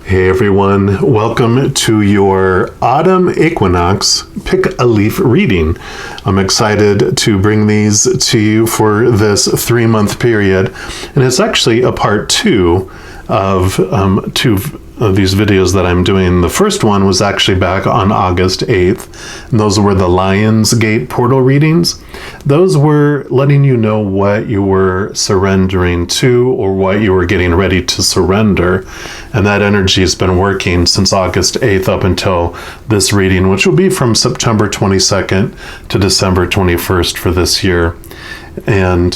Hey everyone, welcome to your Autumn Equinox Pick a Leaf reading. I'm excited to bring these to you for this 3-month period, and it's actually a part 2 of two of these videos that I'm doing. The first one was actually back on August 8th, and those were the Lion's Gate portal readings. Those were letting you know what you were surrendering to or what you were getting ready to surrender, and that energy has been working since August 8th up until this reading, which will be from September 22nd to December 21st for this year. And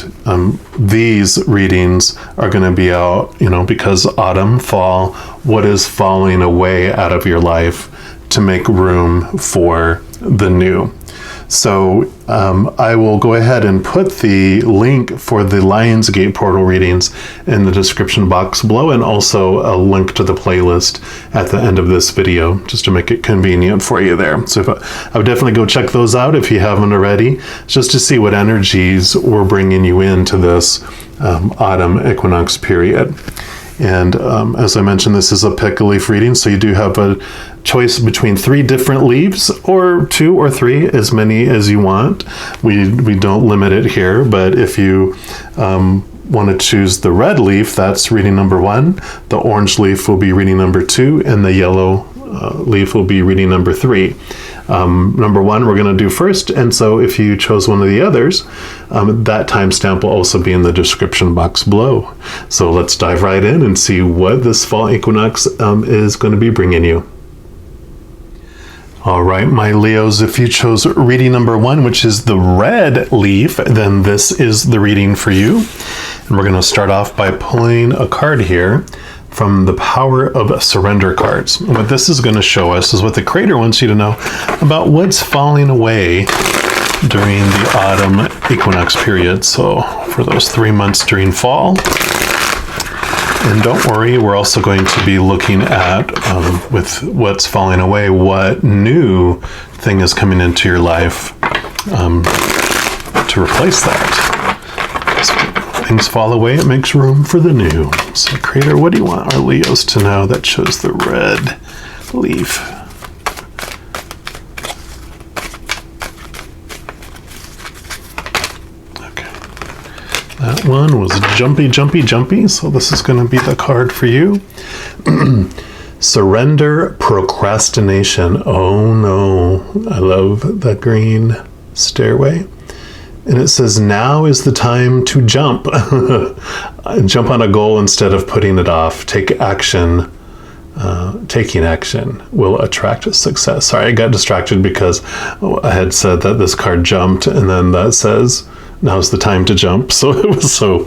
these readings are going to be out, because autumn, fall, what is falling away out of your life to make room for the new. So I will go ahead and put the link for the Lion's Gate portal readings in the description box below, and also a link to the playlist at the end of this video, just to make it convenient for you there. So I would definitely go check those out if you haven't already, just to see what energies we're bringing you into this autumn equinox period. And as I mentioned, this is a pick a leaf reading, so you do have a choice between 3 different leaves, or 2 or 3, as many as you want. We don't limit it here, but if you want to choose the red leaf, that's reading number 1. The orange leaf will be reading number 2, and the yellow leaf will be reading number 3. Number 1 we're going to do first, and so if you chose one of the others, that timestamp will also be in the description box below. So let's dive right in and see what this fall equinox is going to be bringing you. All right, my Leos, if you chose reading number 1, which is the red leaf, then this is the reading for you. And we're going to start off by pulling a card here from the Power of Surrender cards. And what this is going to show us is what the Creator wants you to know about what's falling away during the autumn equinox period. So for those 3 months during fall. And don't worry, we're also going to be looking at, with what's falling away, what new thing is coming into your life to replace that. As things fall away, it makes room for the new. So Creator, what do you want our Leos to know that chose the red leaf? That one was jumpy, jumpy, jumpy. So this is going to be the card for you. Surrender procrastination. Oh no. I love the green stairway. And it says, now is the time to jump. Jump on a goal instead of putting it off. Take action. Taking action will attract success. Sorry, I got distracted because I had said that this card jumped, and then that says, now's the time to jump. So it was so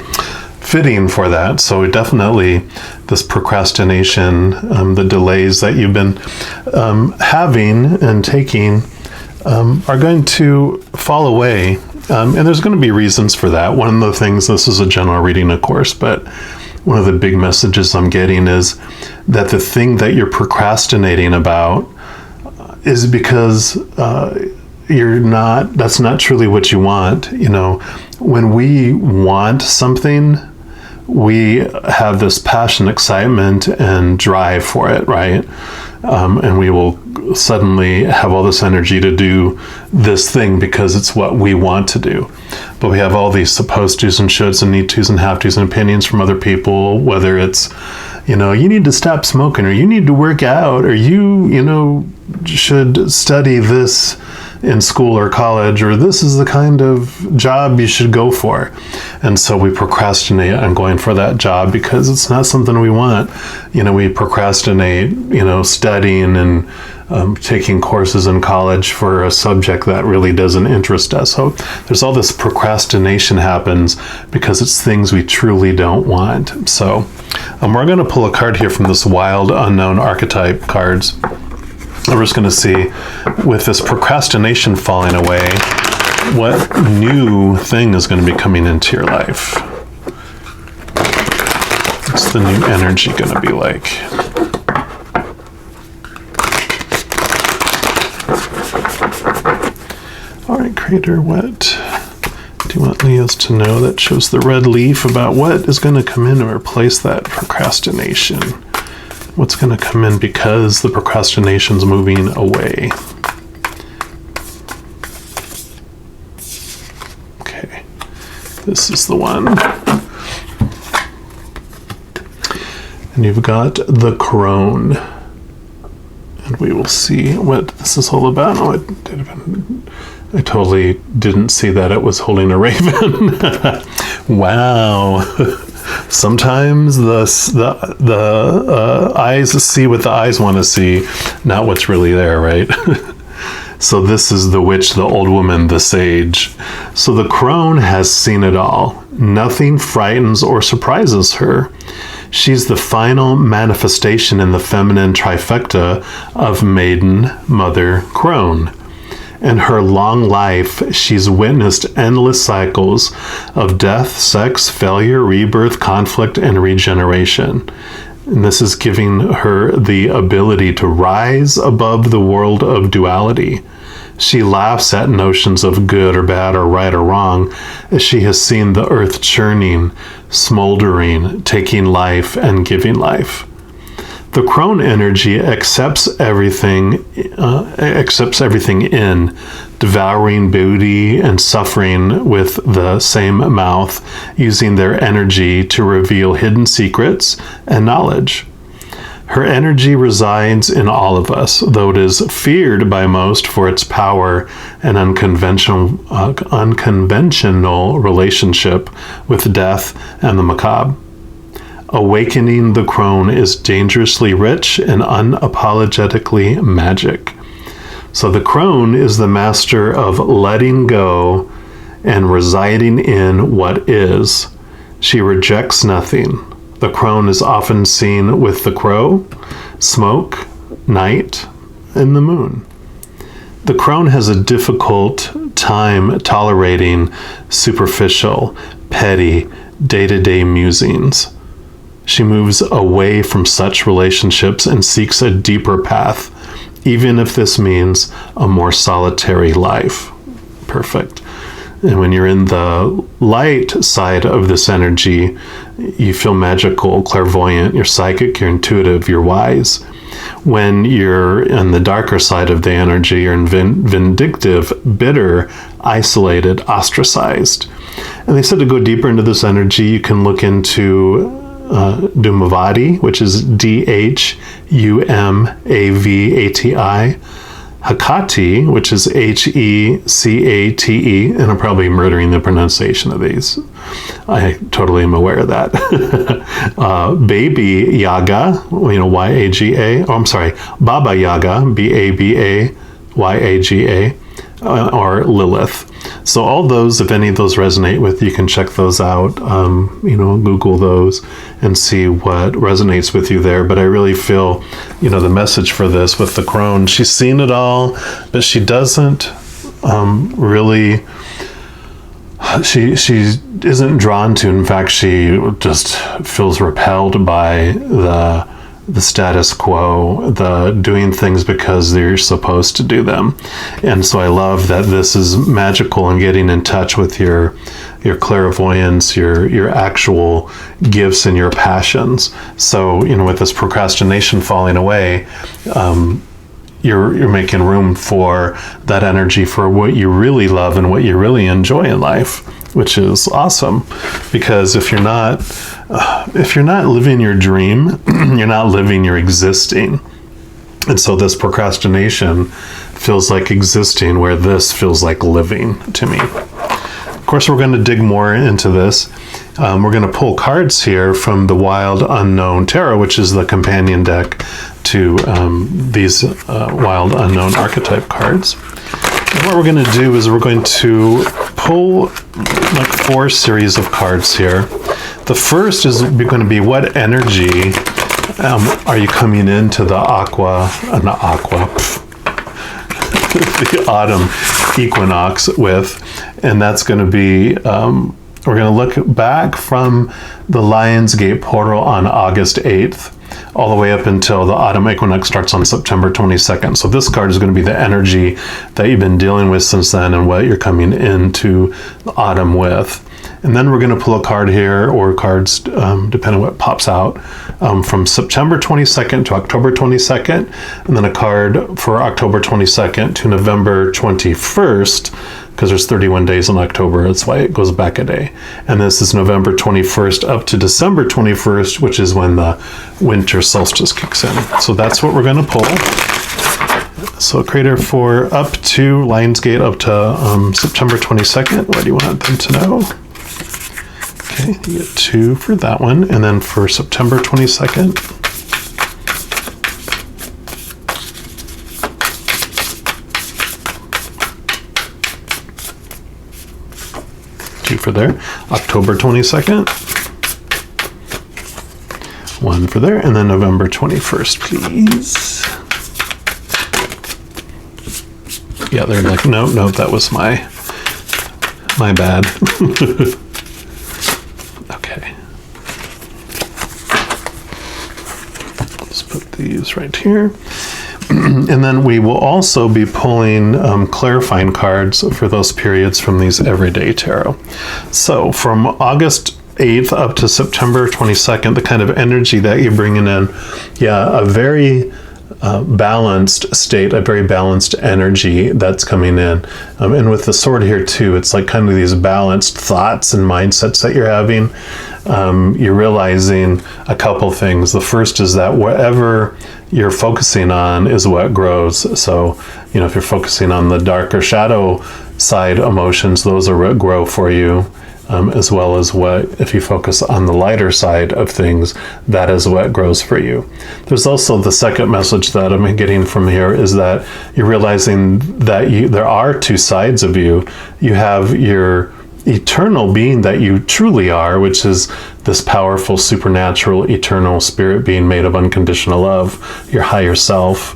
fitting for that. So definitely this procrastination, the delays that you've been having and taking are going to fall away. And there's going to be reasons for that. One of the things, this is a general reading, of course, but one of the big messages I'm getting is that the thing that you're procrastinating about is because that's not truly what you want. When we want something, we have this passion, excitement, and drive for it, right? And we will suddenly have all this energy to do this thing because it's what we want to do. But we have all these supposed to's and shoulds and need to's and have to's and opinions from other people, whether it's, you need to stop smoking, or you need to work out, or you should study this in school or college, or this is the kind of job you should go for. And so we procrastinate on going for that job because it's not something we want. We procrastinate, studying and taking courses in college for a subject that really doesn't interest us. So there's all this procrastination happens because it's things we truly don't want. So we're going to pull a card here from this Wild Unknown Archetype cards. We're just going to see, with this procrastination falling away, what new thing is going to be coming into your life. What's the new energy going to be like? All right, Creator, what do you want Leos to know that shows the red leaf about what is going to come in and replace that procrastination? What's going to come in because the procrastination's moving away? Okay, this is the one. And you've got the crone. And we will see what this is all about. Oh, I totally didn't see that it was holding a raven. Wow. Sometimes the eyes see what the eyes want to see, not what's really there, right? So this is the witch, the old woman, the sage. So the crone has seen it all. Nothing frightens or surprises her. She's the final manifestation in the feminine trifecta of maiden, mother, crone. In her long life, she's witnessed endless cycles of death, sex, failure, rebirth, conflict, and regeneration. And this is giving her the ability to rise above the world of duality. She laughs at notions of good or bad or right or wrong, as she has seen the earth churning, smoldering, taking life and giving life. The crone energy accepts everything in, devouring beauty and suffering with the same mouth, using their energy to reveal hidden secrets and knowledge. Her energy resides in all of us, though it is feared by most for its power and unconventional relationship with death and the macabre. Awakening the crone is dangerously rich and unapologetically magic. So the crone is the master of letting go and residing in what is. She rejects nothing. The crone is often seen with the crow, smoke, night, and the moon. The crone has a difficult time tolerating superficial, petty, day-to-day musings. She moves away from such relationships and seeks a deeper path, even if this means a more solitary life. Perfect. And when you're in the light side of this energy, you feel magical, clairvoyant, you're psychic, you're intuitive, you're wise. When you're in the darker side of the energy, you're vindictive, bitter, isolated, ostracized. And they said to go deeper into this energy, you can look into Dhumavati, which is Dhumavati, Hecate, which is Hecate, and I'm probably murdering the pronunciation of these. I totally am aware of that. Baby Yaga, Yaga. Oh, I'm sorry, Baba Yaga, Babayaga, or Lilith. So all those, if any of those resonate with, you can check those out, Google those and see what resonates with you there. But I really feel, the message for this with the crone, she's seen it all, but she doesn't really, she isn't drawn to, in fact, she just feels repelled by the status quo, the doing things because they're supposed to do them. And so I love that this is magical and getting in touch with your clairvoyance, your actual gifts and your passions. So, with this procrastination falling away, you're making room for that energy for what you really love and what you really enjoy in life, which is awesome. Because if you're not living your dream, you're not living your existing. And so this procrastination feels like existing, where this feels like living to me. Of course, we're going to dig more into this. We're going to pull cards here from the Wild Unknown Tarot, which is the companion deck to these Wild Unknown archetype cards. And what we're going to do is we're going to pull like 4 series of cards here. The first is going to be what energy are you coming into the the autumn equinox with, and that's going to be we're going to look back from the Lion's Gate portal on August 8th all the way up until the autumn equinox starts on September 22nd. So this card is going to be the energy that you've been dealing with since then and what you're coming into the autumn with. And then we're going to pull a card here, or cards, depending on what pops out, from September 22nd to October 22nd, and then a card for October 22nd to November 21st, because there's 31 days in October. That's why it goes back a day. And this is November 21st up to December 21st, which is when the winter solstice kicks in. So that's what we're going to pull. So Creator for up to Lionsgate up to September 22nd. What do you want them to know? Okay, you get 2 for that one. And then for September 22nd. For there, October 22nd, 1 for there, and then November 21st, please. Yeah, they're like, no, that was my bad. Okay. Let's put these right here. And then we will also be pulling clarifying cards for those periods from these Everyday Tarot. So from August 8th up to September 22nd, the kind of energy that you're bringing in, a very balanced state, a very balanced energy that's coming in. And with the sword here too, it's like kind of these balanced thoughts and mindsets that you're having. You're realizing a couple things. The first is that whatever you're focusing on is what grows. So, if you're focusing on the dark or shadow side emotions, those are what grow for you, as well as if you focus on the lighter side of things, that is what grows for you. There's also the second message that I'm getting from here is that you're realizing that there are two sides of you. You have your eternal being that you truly are, which is this powerful, supernatural, eternal spirit being made of unconditional love, your higher self.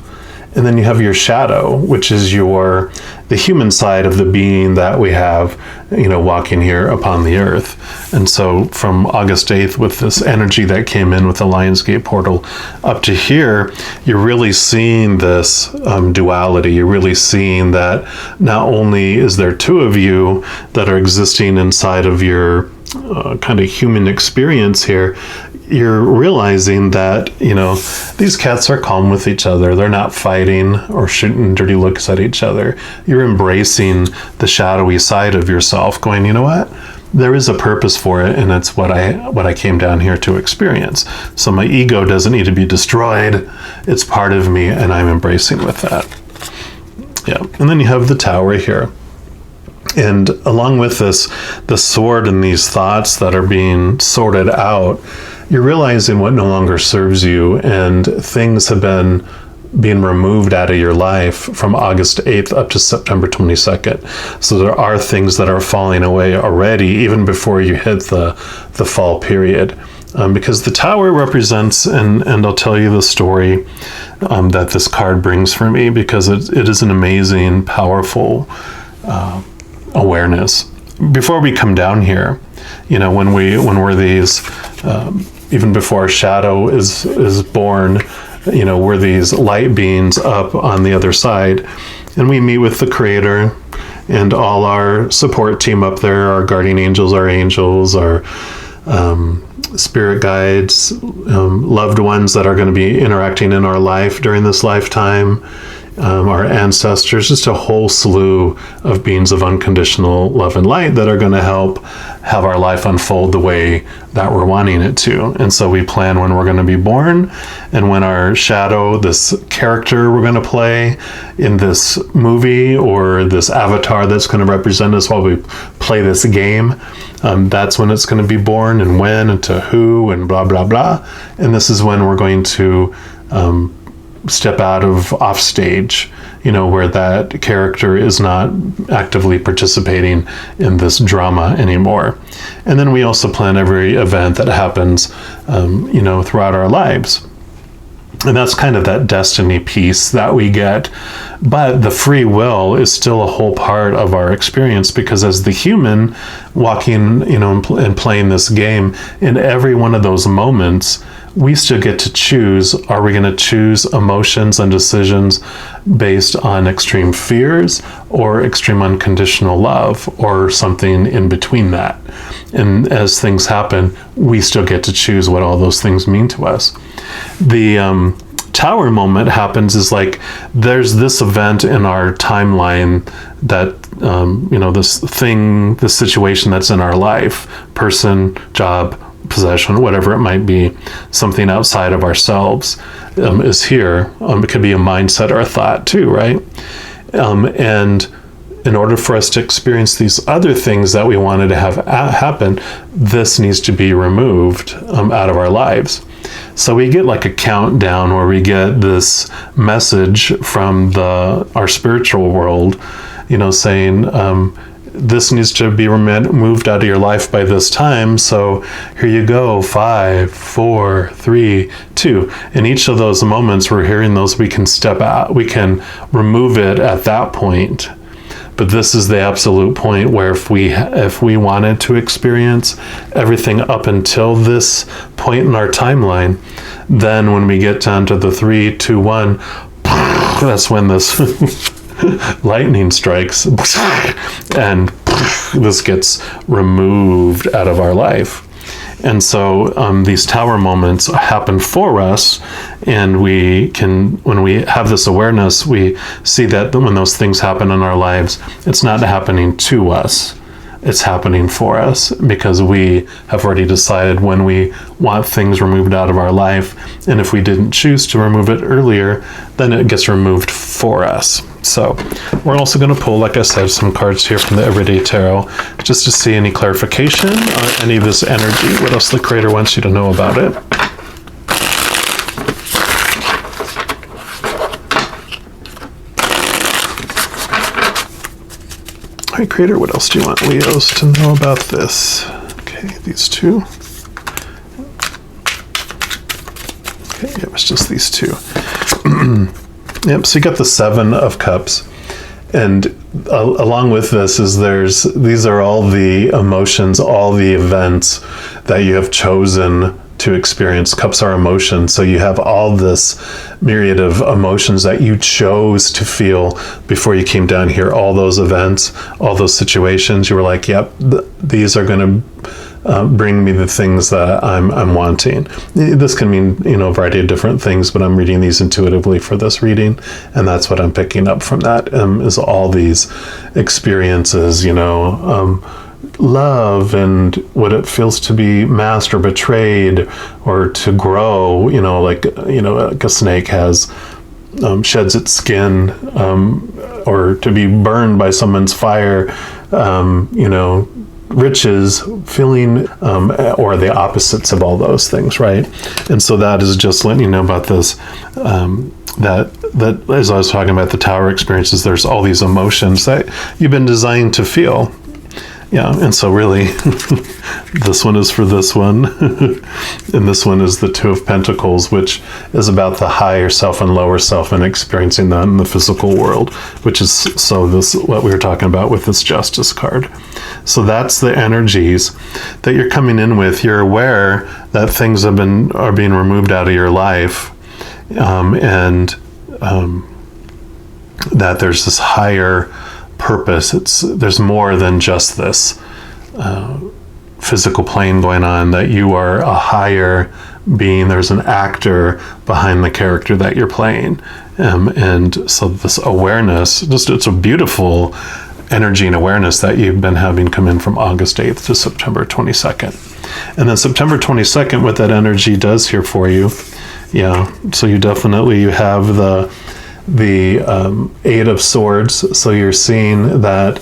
And then you have your shadow, which is the human side of the being that we have, walking here upon the earth. And so from August 8th, with this energy that came in with the Lionsgate portal up to here, you're really seeing this duality. You're really seeing that not only is there two of you that are existing inside of your kind of human experience here, you're realizing that, these cats are calm with each other. They're not fighting or shooting dirty looks at each other. You're embracing the shadowy side of yourself, going, you know what? There is a purpose for it, and it's what I came down here to experience. So my ego doesn't need to be destroyed. It's part of me, and I'm embracing with that. Yeah. And then you have the Tower here. And along with this, the sword and these thoughts that are being sorted out, you're realizing what no longer serves you, and things have been being removed out of your life from August 8th up to September 22nd. So there are things that are falling away already, even before you hit the fall period. Because the Tower represents, and I'll tell you the story that this card brings for me, because it is an amazing, powerful awareness. Before we come down here, when we're these, even before shadow is born, we're these light beings up on the other side, and we meet with the Creator and all our support team up there, our guardian angels, our spirit guides, loved ones that are going to be interacting in our life during this lifetime, our ancestors, just a whole slew of beings of unconditional love and light that are going to help have our life unfold the way that we're wanting it to. And so we plan when we're going to be born, and when our shadow, this character we're going to play in this movie or this avatar that's going to represent us while we play this game, that's when it's going to be born, and when, and to who, and blah, blah, blah. And this is when we're going to step out of off stage, where that character is not actively participating in this drama anymore. And then we also plan every event that happens, throughout our lives. And that's kind of that destiny piece that we get. But the free will is still a whole part of our experience, because as the human walking, and playing this game, in every one of those moments, we still get to choose. Are we going to choose emotions and decisions based on extreme fears or extreme unconditional love, or something in between that? And as things happen, we still get to choose what all those things mean to us. The tower moment happens is like, there's this event in our timeline that, this situation that's in our life, person, job, possession, whatever it might be, something outside of ourselves is here. It could be a mindset or a thought too, right? And in order for us to experience these other things that we wanted to have happen, this needs to be removed out of our lives. So we get like a countdown where we get this message from our spiritual world, saying, this needs to be moved out of your life by this time. So here you go, 5, 4, 3, 2. In each of those moments, we're hearing those, we can step out, we can remove it at that point. But this is the absolute point where if we wanted to experience everything up until this point in our timeline, then when we get down to the 3, 2, 1, that's when this lightning strikes and this gets removed out of our life. And so these tower moments happen for us, and when we have this awareness, we see that when those things happen in our lives, it's not happening to us, it's happening for us, because we have already decided when we want things removed out of our life. And if we didn't choose to remove it earlier, then it gets removed for us. So we're also going to pull, like I said, some cards here from the Everyday Tarot, just to see any clarification on any of this energy, what else the Creator wants you to know about it. All right, Creator, what else do you want Leos to know about this? Okay, these two. Okay, it was just these two. Yep, so you got the 7 of Cups, and along with this is these are all the emotions, all the events that you have chosen to experience. Cups are emotions, so you have all this myriad of emotions that you chose to feel before you came down here. All those events, all those situations, you were like, yep, these are going to bring me the things that I'm wanting. This can mean, a variety of different things, but I'm reading these intuitively for this reading, and that's what I'm picking up from that, is all these experiences, love and what it feels to be masked or betrayed, or to grow, like a snake has sheds its skin, or to be burned by someone's fire, riches, feeling, or the opposites of all those things, right? And so that is just letting you know about this, that as I was talking about the tower experiences, there's all these emotions that you've been designed to feel. Yeah, and so really, this one is for this one, and this one is the 2 of Pentacles, which is about the higher self and lower self and experiencing that in the physical world, which is what we were talking about with this Justice card. So that's the energies that you're coming in with. You're aware that things are being removed out of your life, and that there's this higher purpose. There's more than just this physical plane going on, that you are a higher being. There's an actor behind the character that you're playing, and so this awareness, it's a beautiful energy and awareness that you've been having come in from August 8th to September 22nd. And then September 22nd, what that energy does here for you, so you have the 8 of Swords. So you're seeing that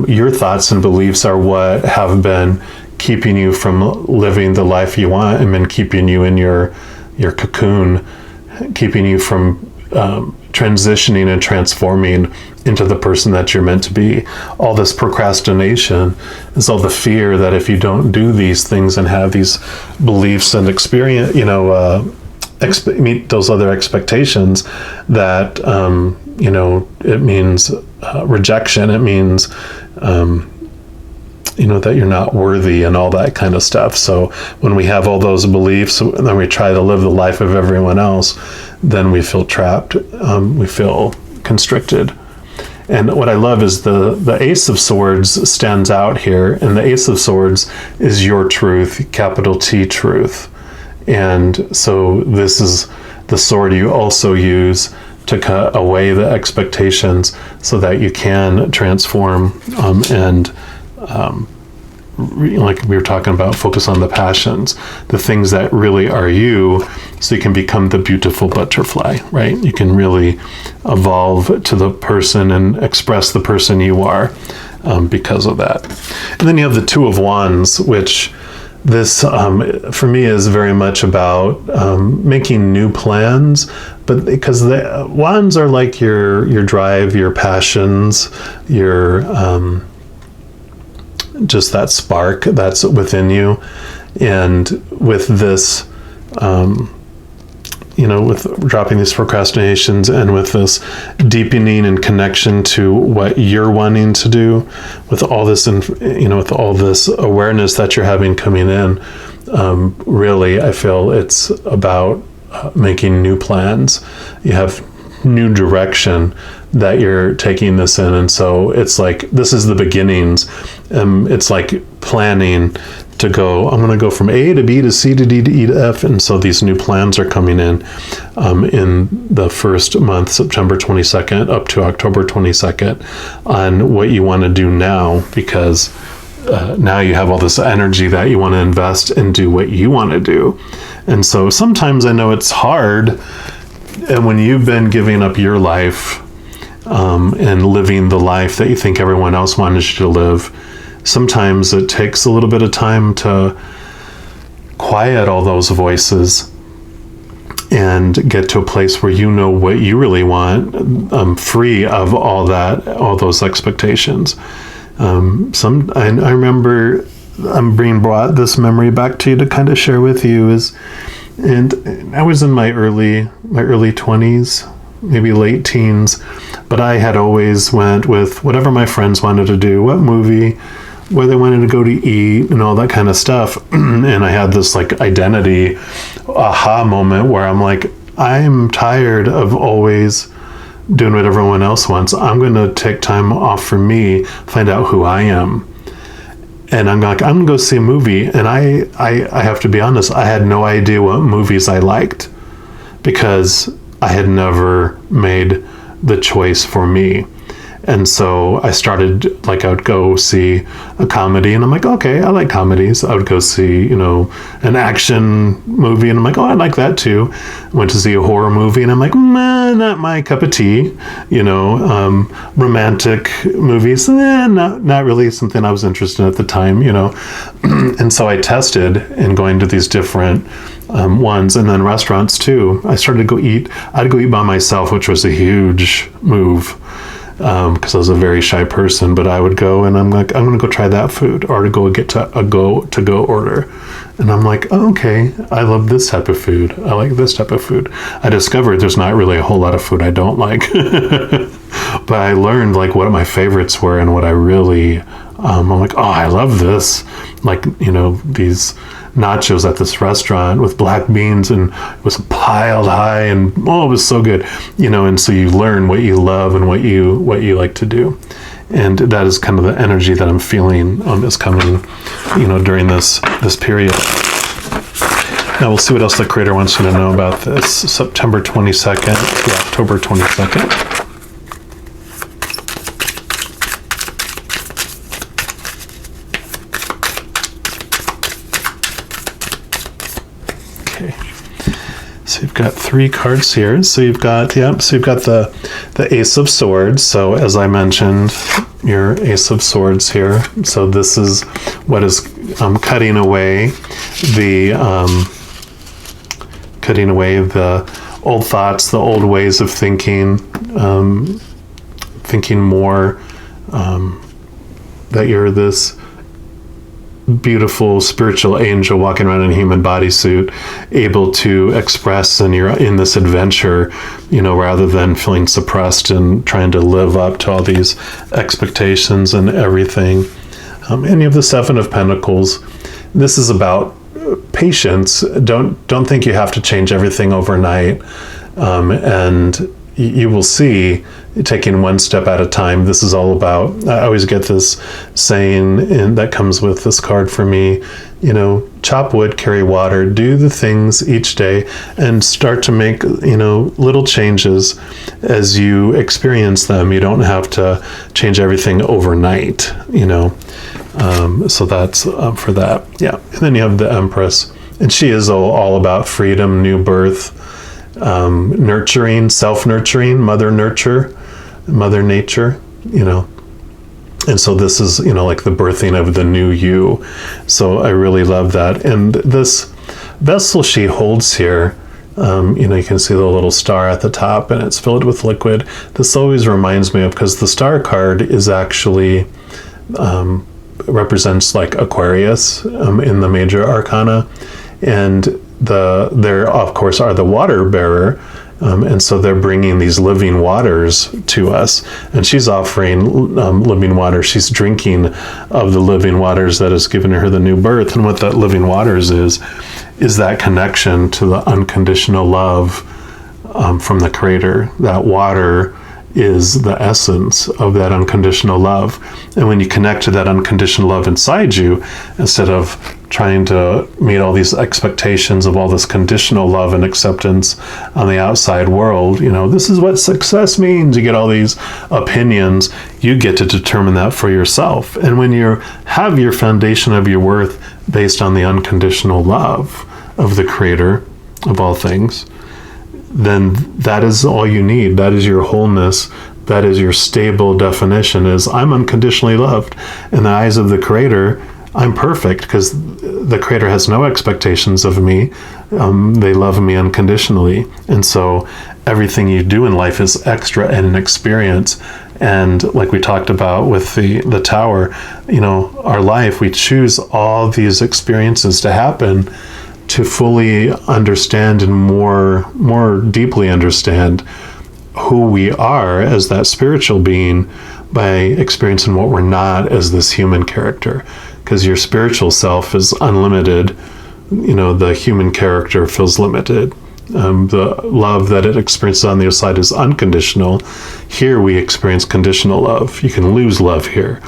your thoughts and beliefs are what have been keeping you from living the life you want, and been keeping you in your cocoon, keeping you from transitioning and transforming into the person that you're meant to be. All this procrastination is all the fear that if you don't do these things and have these beliefs and experience, meet those other expectations, that it means rejection. It means that you're not worthy and all that kind of stuff. So when we have all those beliefs and then we try to live the life of everyone else, then we feel trapped. We feel constricted. And what I love is the Ace of Swords stands out here. And the Ace of Swords is your truth, capital T truth. And so this is the sword you also use to cut away the expectations so that you can transform like we were talking about, focus on the passions, the things that really are you, so you can become the beautiful butterfly, right? You can really evolve to the person and express the person you are because of that. And then you have the Two of Wands, which this, for me, is very much about making new plans, but because the wands are like your drive, your passions, your just that spark that's within you. And with this, with dropping these procrastinations and with this deepening and connection to what you're wanting to do, with all this, with all this awareness that you're having coming in, really, I feel it's about making new plans. You have new direction that you're taking this in. And so it's like, this is the beginnings. It's like planning to go, I'm going to go from A to B to C to D to E to F. And so these new plans are coming in the first month, September 22nd up to October 22nd, on what you want to do now, because now you have all this energy that you want to invest and do what you want to do. And so sometimes I know it's hard, and when you've been giving up your life and living the life that you think everyone else wanted you to live, sometimes it takes a little bit of time to quiet all those voices and get to a place where you know what you really want, free of all those expectations. I remember I'm being brought this memory back to you to kind of share with you and I was in my early 20s, maybe late teens, but I had always went with whatever my friends wanted to do, what movie, where they wanted to go to eat and all that kind of stuff. And I had this like identity aha moment where I'm like, I'm tired of always doing what everyone else wants. I'm going to take time off for me, find out who I am. And I'm going to go see a movie. And I have to be honest, I had no idea what movies I liked because I had never made the choice for me. And so I started, I would go see a comedy and I'm like, okay, I like comedies. I would go see, an action movie and I'm like, oh, I like that too. I went to see a horror movie and I'm like, not my cup of tea. Romantic movies, not really something I was interested in at the time, And so I tested in going to these different ones, and then restaurants too. I started to go eat. I'd go eat by myself, which was a huge move. Because I was a very shy person, but I would go and I'm like, I'm going to go try that food, or to go get a go order. And I'm like, oh, okay, I love this type of food. I like this type of food. I discovered there's not really a whole lot of food I don't like, but I learned what my favorites were and what I really, I'm like, oh, I love this. These nachos at this restaurant with black beans, and it was piled high, and it was so good, and so you learn what you love and what you like to do. And that is kind of the energy that I'm feeling is coming, during this period. Now we'll see what else the creator wants you to know about this September 22nd to October 22nd. So you've got 3 cards here. So you've got the Ace of Swords. So as I mentioned, your Ace of Swords here. So this is what is cutting away the old thoughts, the old ways of thinking, thinking more that you're this beautiful spiritual angel walking around in a human bodysuit, able to express, and you're in this adventure, rather than feeling suppressed and trying to live up to all these expectations and everything. And you have the Seven of Pentacles. This is about patience. Don't think you have to change everything overnight. And you will see, taking one step at a time. This is all about, I always get this saying that comes with this card for me, chop wood, carry water, do the things each day, and start to make, little changes as you experience them. You don't have to change everything overnight, so that's for that. Yeah. And then you have the Empress, and she is all about freedom, new birth, nurturing, self-nurturing, mother nature, and so this is, like the birthing of the new you. So I really love that. And this vessel she holds here, you can see the little star at the top, and it's filled with liquid. This always reminds me of, because the star card is actually represents like Aquarius in the major arcana, and there of course are the water bearer, and so they're bringing these living waters to us, and she's offering living water. She's drinking of the living waters that has given her the new birth. And what that living waters is that connection to the unconditional love from the Creator. That water is the essence of that unconditional love. And when you connect to that unconditional love inside you, instead of trying to meet all these expectations of all this conditional love and acceptance on the outside world, this is what success means. You get all these opinions. You get to determine that for yourself. And when you have your foundation of your worth based on the unconditional love of the Creator of all things, then that is all you need. That is your wholeness. That is your stable definition, is I'm unconditionally loved. In the eyes of the Creator, I'm perfect, because the Creator has no expectations of me. They love me unconditionally. And so everything you do in life is extra and an experience. And like we talked about with the tower, our life, we choose all these experiences to happen to fully understand and more deeply understand who we are as that spiritual being by experiencing what we're not as this human character. Because your spiritual self is unlimited, the human character feels limited. The love that it experiences on the other side is unconditional. Here we experience conditional love. You can lose love here.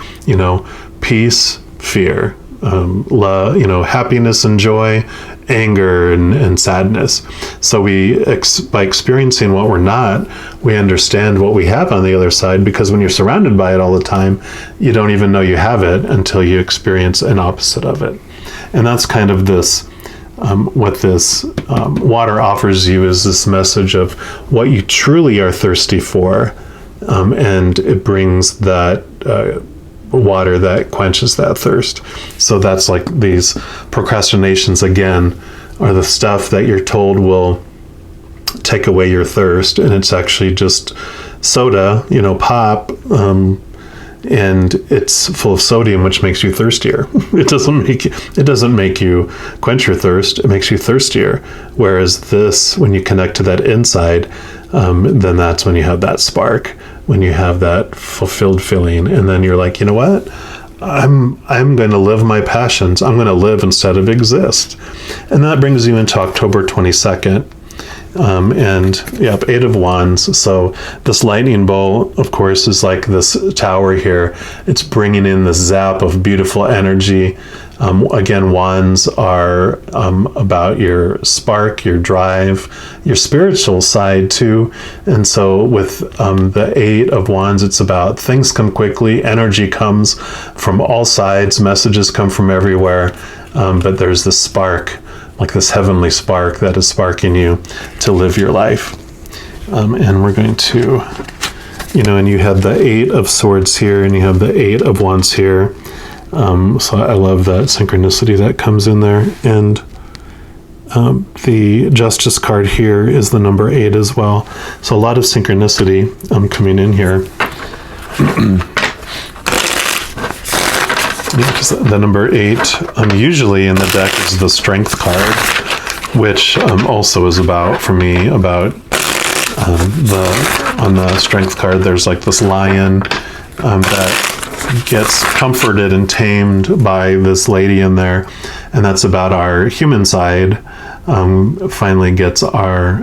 Peace, fear, love, happiness and joy, anger and sadness. So by experiencing what we're not, we understand what we have on the other side, because when you're surrounded by it all the time, you don't even know you have it until you experience an opposite of it. And that's kind of this, what this water offers you, is this message of what you truly are thirsty for, and it brings that water that quenches that thirst. So that's like these procrastinations, again, are the stuff that you're told will take away your thirst, and it's actually just soda, pop, and it's full of sodium, which makes you thirstier. It doesn't make you quench your thirst, it makes you thirstier. Whereas this, when you connect to that inside, then that's when you have that spark, when you have that fulfilled feeling, and then you're like, you know what? I'm going to live my passions. I'm going to live instead of exist. And that brings you into October 22nd. And yep, 8 of Wands. So this lightning bolt, of course, is like this tower here. It's bringing in this zap of beautiful energy. Again, wands are about your spark, your drive, your spiritual side too. And so with the 8 of Wands, it's about things come quickly, energy comes from all sides, messages come from everywhere, but there's this spark, like this heavenly spark that is sparking you to live your life. And we're going to, and you have the 8 of Swords here, and you have the 8 of Wands here. So I love that synchronicity that comes in there. And the Justice card here is the number 8 as well. So a lot of synchronicity coming in here. Yeah, because the number 8 usually in the deck is the Strength card, which also is about, for me, about on the Strength card, there's like this lion that gets comforted and tamed by this lady in there, and that's about our human side finally gets our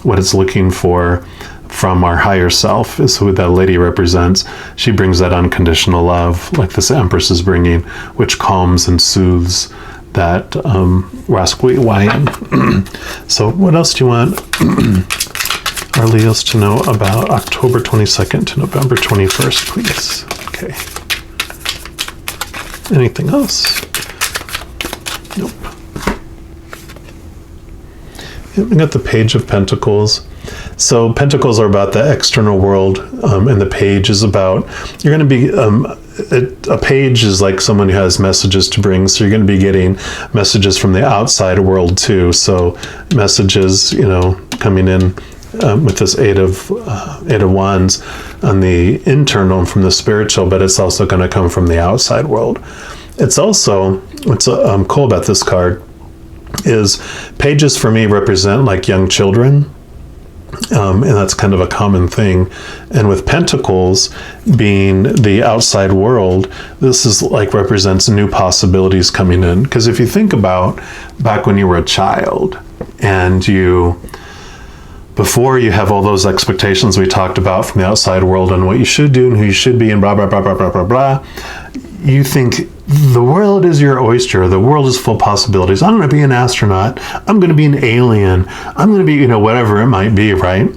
what it's looking for from our higher self, is who that lady represents. She brings that unconditional love, like this Empress is bringing, which calms and soothes that rascally lion. So what else do you want our Leos to know about October 22nd to November 21st, please? Okay. Anything else? Nope. We got the Page of Pentacles. So Pentacles are about the external world, and the Page is about, you're going to be, a page is like someone who has messages to bring, so you're going to be getting messages from the outside world too. So messages, coming in with this Eight of Wands on the internal and from the spiritual, but it's also going to come from the outside world. It's also, what's cool about this card is pages for me represent like young children. And that's kind of a common thing. And with Pentacles being the outside world, this is like represents new possibilities coming in. Because if you think about back when you were a child and before you have all those expectations we talked about from the outside world and what you should do and who you should be and blah, blah, blah, blah, blah, blah, blah, you think the world is your oyster. The world is full of possibilities. I'm going to be an astronaut. I'm going to be an alien. I'm going to be, whatever it might be, right?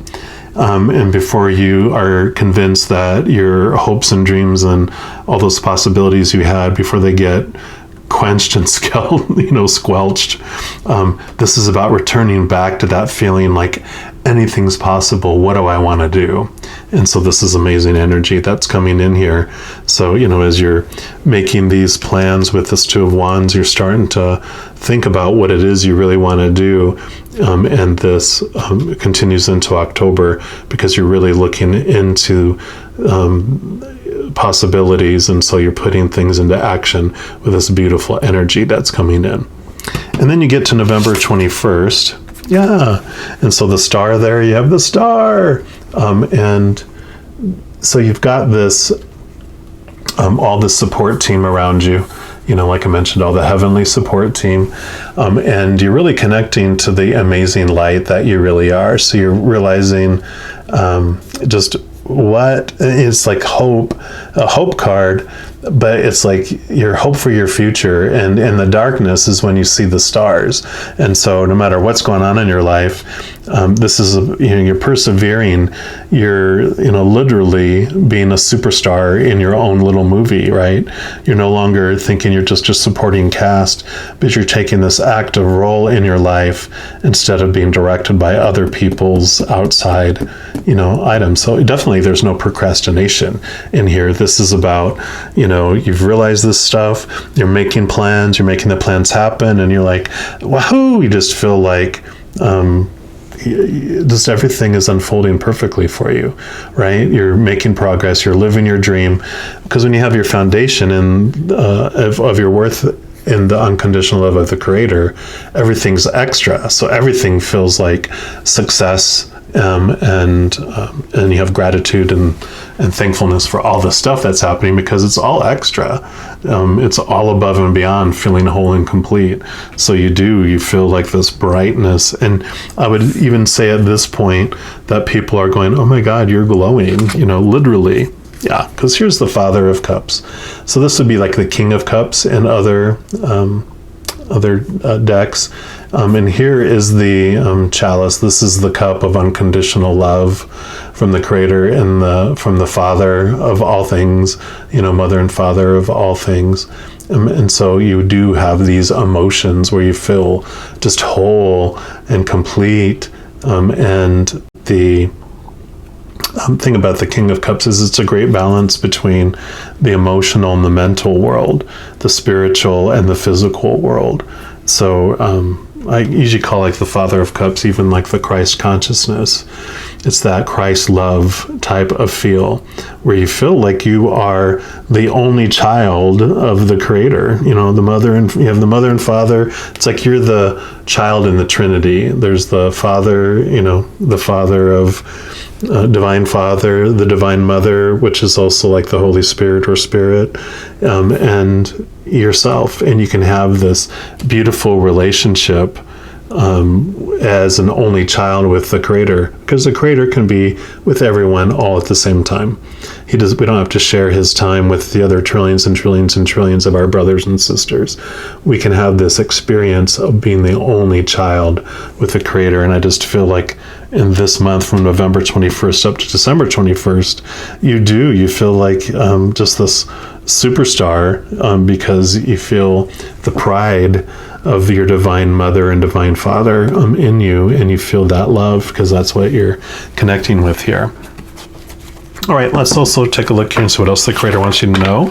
And before you are convinced that your hopes and dreams and all those possibilities you had before they get quenched and squelched, this is about returning back to that feeling like anything's possible. What do I want to do? And so this is amazing energy that's coming in here. So, as you're making these plans with this Two of Wands, you're starting to think about what it is you really want to do. And this continues into October because you're really looking into possibilities. And so you're putting things into action with this beautiful energy that's coming in. And then you get to November 21st. Yeah. And so the star there, you have the star. And so you've got this, all the support team around you, like I mentioned, all the heavenly support team. And you're really connecting to the amazing light that you really are. So you're realizing just what it's like hope, a hope card, but it's like your hope for your future, and in the darkness is when you see the stars. And so no matter what's going on in your life, this is you're persevering. You're literally being a superstar in your own little movie, right? You're no longer thinking you're just supporting cast, but you're taking this active role in your life instead of being directed by other people's outside items. So definitely there's no procrastination in here. This is about you've realized this stuff, you're making plans, you're making the plans happen, and you're like, wahoo, you just feel like just everything is unfolding perfectly for you, right? You're making progress, you're living your dream, because when you have your foundation of your worth in the unconditional love of the Creator, everything's extra. So everything feels like success, and you have gratitude and thankfulness for all the stuff that's happening because it's all extra. It's all above and beyond feeling whole and complete. So you feel like this brightness. And I would even say at this point that people are going, oh my God, you're glowing, literally. Yeah, because here's the Father of Cups. So this would be like the King of Cups and other decks. And here is the chalice. This is the cup of unconditional love from the Creator and from the Father of all things, Mother and Father of all things. And so you do have these emotions where you feel just whole and complete. And the thing about the King of Cups is it's a great balance between the emotional and the mental world, the spiritual and the physical world. So I usually call like the Father of Cups, even like the Christ consciousness. It's that Christ love type of feel where you feel like you are the only child of the Creator. You know, you have the mother and father. It's like you're the child in the Trinity. There's the Father, you know, the Father of Divine Father, the Divine Mother, which is also like the Holy Spirit or Spirit, and yourself. And you can have this beautiful relationship as an only child with the Creator, because the Creator can be with everyone all at the same time. We don't have to share his time with the other trillions and trillions and trillions of our brothers and sisters. We can have this experience of being the only child with the Creator. And I just feel like in this month, from November 21st up to December 21st, you feel like just this superstar, because you feel the pride of your Divine Mother and Divine Father in you, and you feel that love because that's what you're connecting with here. All right, let's also take a look here and see what else the Creator wants you to know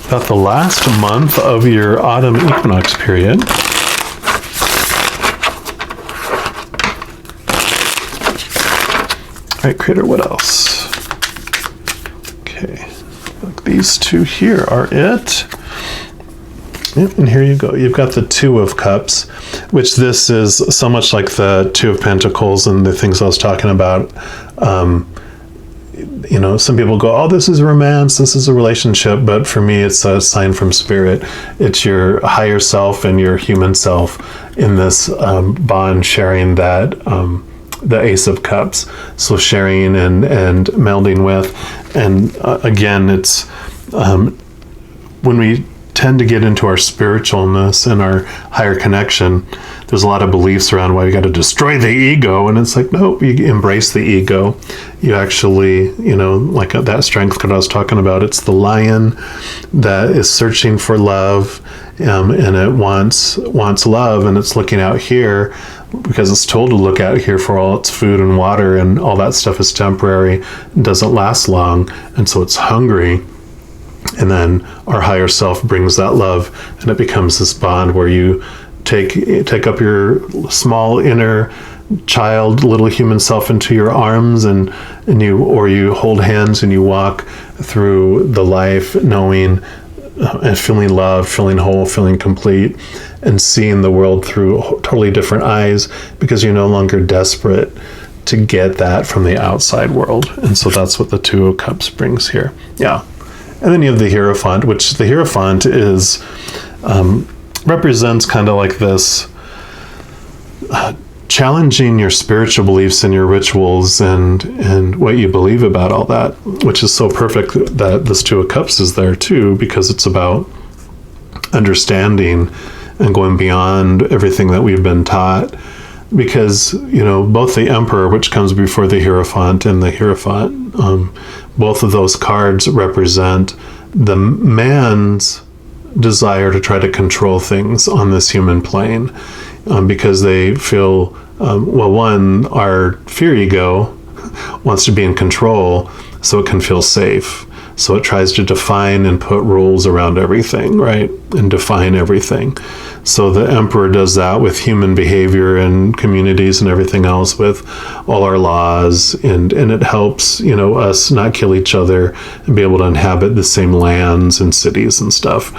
about the last month of your autumn equinox period. All right, Creator, what else? Okay, look, these two here are it. Yep, and here you go. You've got the Two of Cups, which this is so much like the Two of Pentacles and the things I was talking about. You know, some people go, oh, this is romance, this is a relationship, but for me, it's a sign from Spirit. It's your higher self and your human self in this bond, sharing that, the Ace of Cups. So sharing and melding with. And again, it's when we tend to get into our spiritualness and our higher connection, there's a lot of beliefs around why we got to destroy the ego, and it's like, no, you embrace the ego. You actually, you know, like that strength that I was talking about, it's the lion that is searching for love, and it wants love, and it's looking out here because it's told to look out here for all its food and water, and all that stuff is temporary and doesn't last long, and so it's hungry. And then our higher self brings that love, and it becomes this bond where you take up your small inner child, little human self into your arms, and you hold hands and you walk through the life knowing and feeling loved, feeling whole, feeling complete, and seeing the world through totally different eyes, because you're no longer desperate to get that from the outside world. And so that's what the Two of Cups brings here. Yeah. And then you have the Hierophant, which the Hierophant is represents kind of like this challenging your spiritual beliefs and your rituals and what you believe about all that, which is so perfect that this Two of Cups is there too, because it's about understanding and going beyond everything that we've been taught. Because, you know, both the Emperor, which comes before the Hierophant, and the Hierophant, both of those cards represent the man's desire to try to control things on this human plane, because they feel, well, one, our fear ego wants to be in control so it can feel safe. So it tries to define and put rules around everything, right? And define everything. So the Emperor does that with human behavior and communities and everything else, with all our laws, and it helps, you know, us not kill each other and be able to inhabit the same lands and cities and stuff.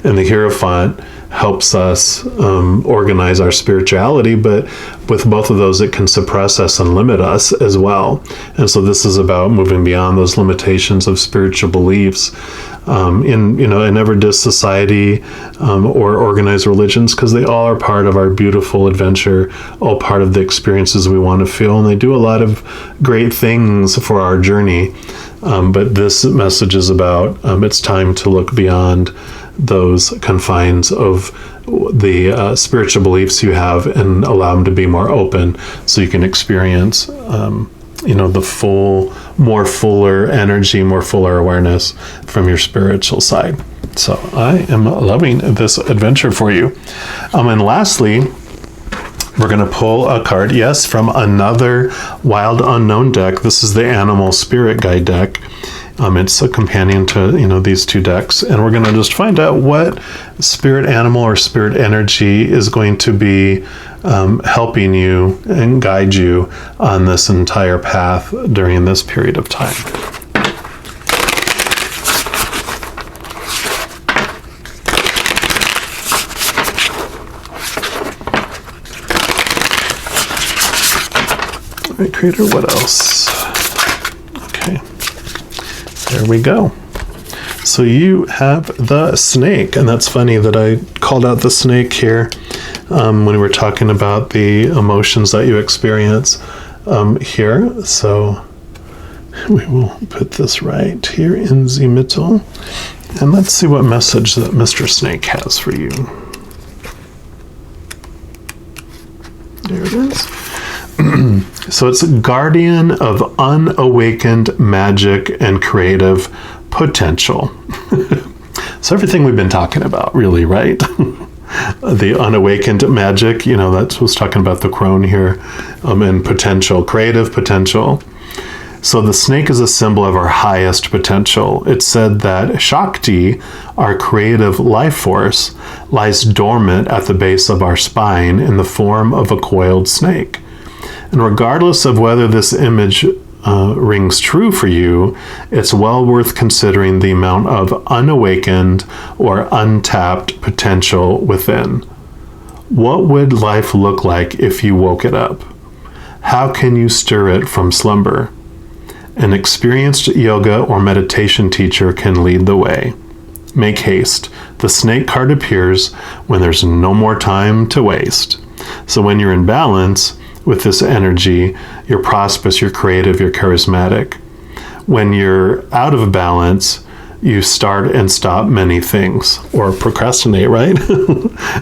And the Hierophant helps us organize our spirituality, but with both of those, it can suppress us and limit us as well. And so this is about moving beyond those limitations of spiritual beliefs in never diss society or organized religions, because they all are part of our beautiful adventure, all part of the experiences we want to feel, and they do a lot of great things for our journey. But this message is about it's time to look beyond those confines of the spiritual beliefs you have and allow them to be more open, so you can experience the fuller energy, more fuller awareness from your spiritual side. So I am loving this adventure for you. And lastly, we're going to pull a card, from another Wild Unknown deck. This is the Animal Spirit Guide deck. It's a companion to, these two decks. And we're going to just find out what spirit animal or spirit energy is going to be helping you and guide you on this entire path during this period of time. All right, Creator, what else? Okay, there we go. So you have the snake, and that's funny that I called out the snake here when we were talking about the emotions that you experience here. So we will put this right here in the middle, and let's see what message that Mr. Snake has for you. There it is. So it's guardian of unawakened magic and creative potential. So everything we've been talking about, really, right? The unawakened magic, that's what's talking about the crone here, and potential, creative potential. So the snake is a symbol of our highest potential. It's said that Shakti, our creative life force, lies dormant at the base of our spine in the form of a coiled snake. And regardless of whether this image rings true for you, it's well worth considering the amount of unawakened or untapped potential within. What would life look like if you woke it up? How can you stir it from slumber? An experienced yoga or meditation teacher can lead the way. Make haste. The snake card appears when there's no more time to waste. So when you're in balance with this energy, you're prosperous, you're creative, you're charismatic. When you're out of balance, you start and stop many things, or procrastinate, right?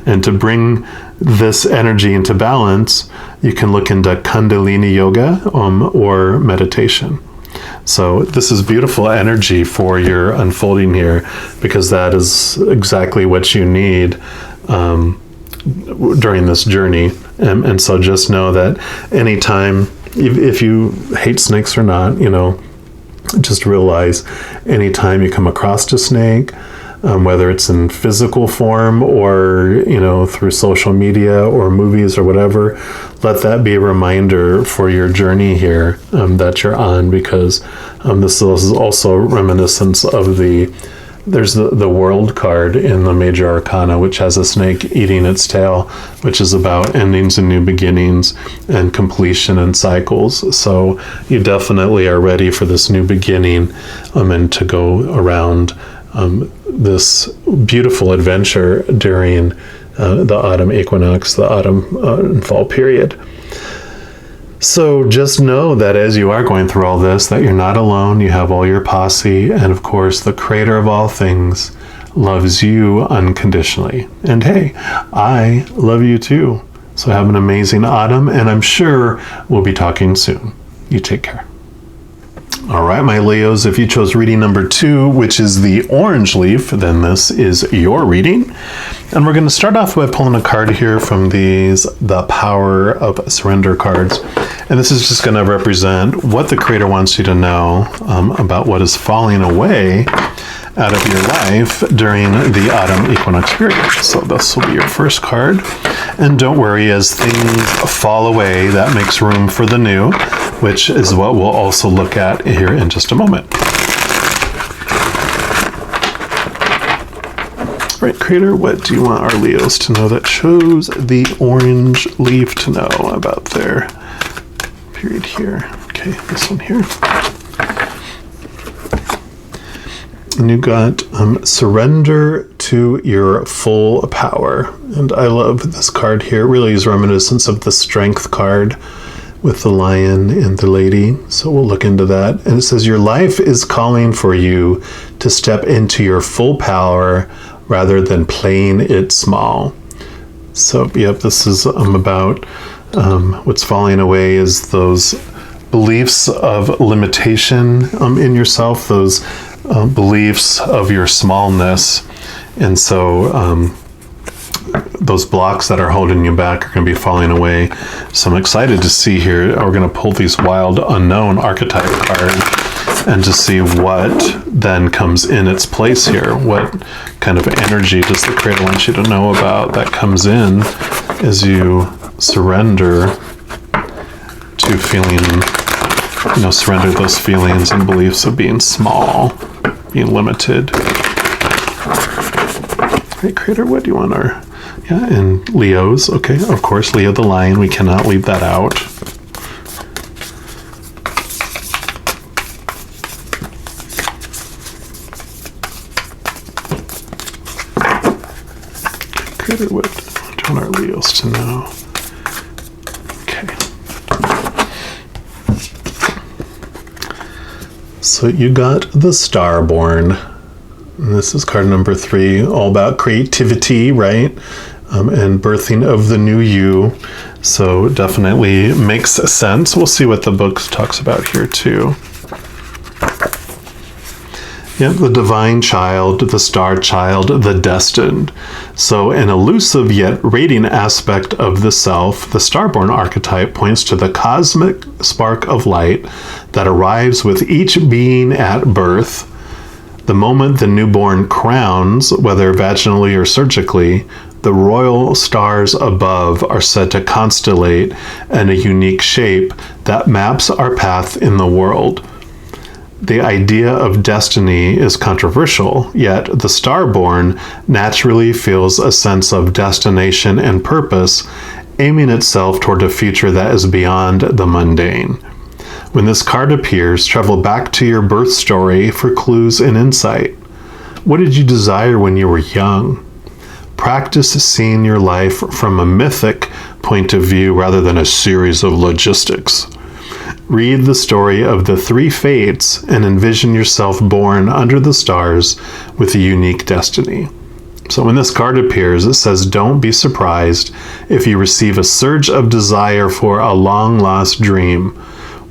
And to bring this energy into balance, you can look into Kundalini yoga or meditation. So this is beautiful energy for your unfolding here, because that is exactly what you need during this journey. And so just know that anytime, if you hate snakes or not, just realize anytime you come across a snake, whether it's in physical form or, through social media or movies or whatever, let that be a reminder for your journey here that you're on, because this is also reminiscence of there's the world card in the major arcana, which has a snake eating its tail, which is about endings and new beginnings and completion and cycles. So you definitely are ready for this new beginning and to go around this beautiful adventure during the autumn equinox, the autumn and fall period. So just know that as you are going through all this, that you're not alone. You have all your posse, and of course the creator of all things loves you unconditionally. And hey, I love you too. So have an amazing autumn, and I'm sure we'll be talking soon. You take care. All right, my Leos, if you chose reading number 2, which is the orange leaf, then this is your reading. And we're going to start off by pulling a card here from the Power of Surrender cards. And this is just going to represent what the Creator wants you to know about what is falling away out of your life during the autumn equinox period. So this will be your first card. And don't worry, as things fall away, that makes room for the new, which is what we'll also look at here in just a moment. All right, Creator, what do you want our Leos to know that chose the orange leaf to know about their period here? Okay, this one here. And you got surrender to your full power. And I love this card here. It really is reminiscent of the strength card with the lion and the lady. So we'll look into that. And it says, your life is calling for you to step into your full power rather than playing it small. So, yep, this is about what's falling away is those beliefs of limitation in yourself, those beliefs of your smallness. And so those blocks that are holding you back are going to be falling away. So I'm excited to see here. We're going to pull these wild unknown archetype cards and to see what then comes in its place here. What kind of energy does the Creator want you to know about that comes in as you surrender to feeling, surrender those feelings and beliefs of being small, being limited. Right, Creator, what do you want our... Yeah, and Leo's, okay, of course, Leo the lion, we cannot leave that out. Creator, what do you want our Leos to know? Okay. So you got the Starborn. And this is card number 3, all about creativity, right? And birthing of the new you. So definitely makes sense. We'll see what the book talks about here too. Yeah, the divine child, the star child, the destined. So an elusive yet radiant aspect of the self, the starborn archetype points to the cosmic spark of light that arrives with each being at birth. The moment the newborn crowns, whether vaginally or surgically, the royal stars above are said to constellate in a unique shape that maps our path in the world. The idea of destiny is controversial, yet the starborn naturally feels a sense of destination and purpose, aiming itself toward a future that is beyond the mundane. When this card appears, travel back to your birth story for clues and insight. What did you desire when you were young? Practice seeing your life from a mythic point of view rather than a series of logistics. Read the story of the 3 fates and envision yourself born under the stars with a unique destiny. So when this card appears, it says, don't be surprised if you receive a surge of desire for a long-lost dream,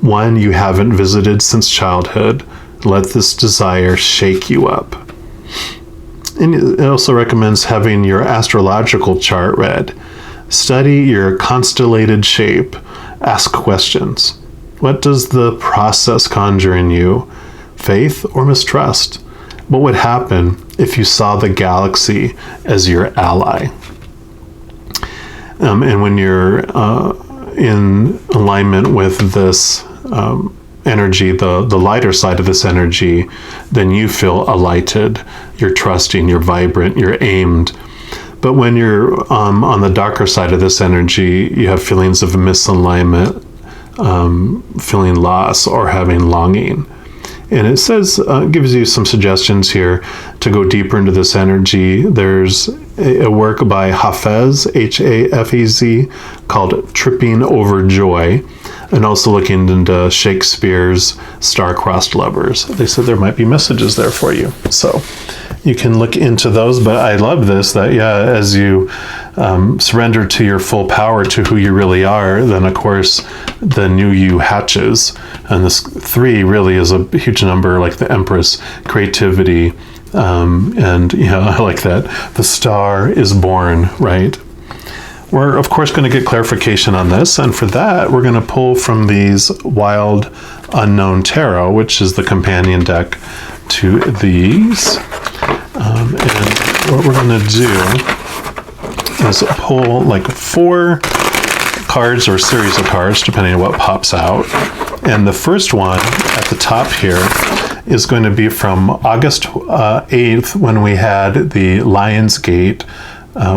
one you haven't visited since childhood. Let this desire shake you up. And it also recommends having your astrological chart read. Study your constellated shape. Ask questions. What does the process conjure in you? Faith or mistrust? What would happen if you saw the galaxy as your ally? And when you're in alignment with this energy, the lighter side of this energy, then you feel alighted, you're trusting, you're vibrant, you're aimed. But when you're on the darker side of this energy, you have feelings of misalignment, feeling loss, or having longing. And it says, gives you some suggestions here to go deeper into this energy. There's a work by Hafez, Hafez, called Tripping Over Joy, and also looking into Shakespeare's Star-Crossed Lovers. They said there might be messages there for you. So you can look into those, but I love this, that, as you surrender to your full power, to who you really are, then of course the new you hatches. And this 3 really is a huge number, like the Empress, creativity, and I like that. The star is born, right? We're of course going to get clarification on this, and for that we're going to pull from these Wild Unknown Tarot, which is the companion deck to these. And what we're going to do is pull like 4 cards or a series of cards, depending on what pops out. And the first one at the top here is going to be from August 8th, when we had the Lionsgate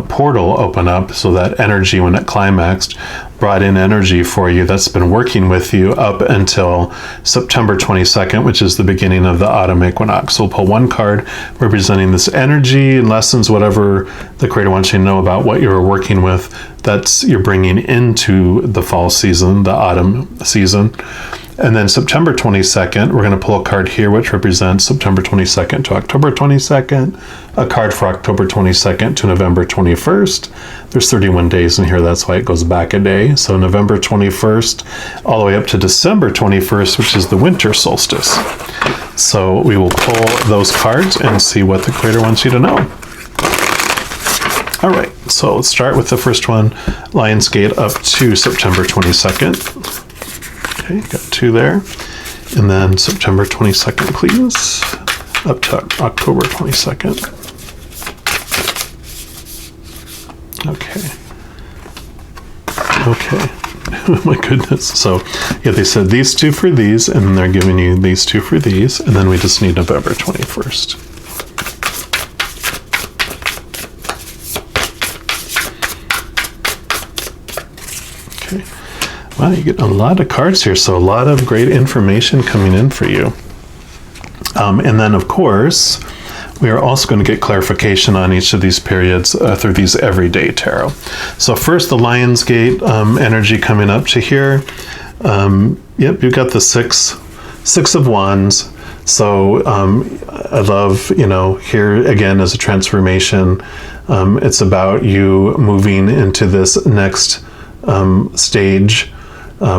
portal open up. So that energy, when it climaxed, brought in energy for you that's been working with you up until September 22nd, which is the beginning of the autumn equinox. So we'll pull 1 card representing this energy and lessons, whatever the Creator wants you to know about what you're working with, that's you're bringing into the fall season, the autumn season. And then September 22nd, we're going to pull a card here which represents September 22nd to October 22nd, a card for October 22nd to November 21st. There's 31 days in here, that's why it goes back a day. So November 21st all the way up to December 21st, which is the winter solstice. So we will pull those cards and see what the Creator wants you to know. All right, so let's start with the first one, Lionsgate up to September 22nd. Okay, got 2 there. And then September 22nd, please, up to October 22nd. Okay. Oh my goodness. So, yeah, they said these two for these, and then they're giving you these two for these, and then we just need November 21st. Okay. Wow, you get a lot of cards here, so a lot of great information coming in for you. And then, of course, we are also going to get clarification on each of these periods through these everyday tarot. So first, the Lionsgate energy coming up to here. Yep, you've got the six of Wands. So I love, here again as a transformation. It's about you moving into this next stage,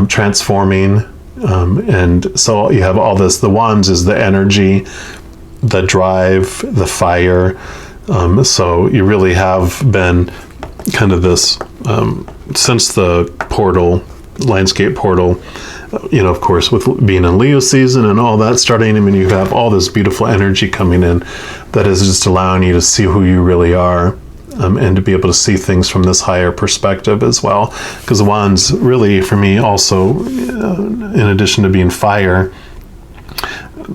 transforming. And so you have all this. The Wands is the energy, the drive, the fire. So you really have been kind of this, since the portal, Lionsgate portal, of course, with being in Leo season and all that starting, you have all this beautiful energy coming in that is just allowing you to see who you really are. And to be able to see things from this higher perspective as well. Because Wands really, for me, also, in addition to being fire,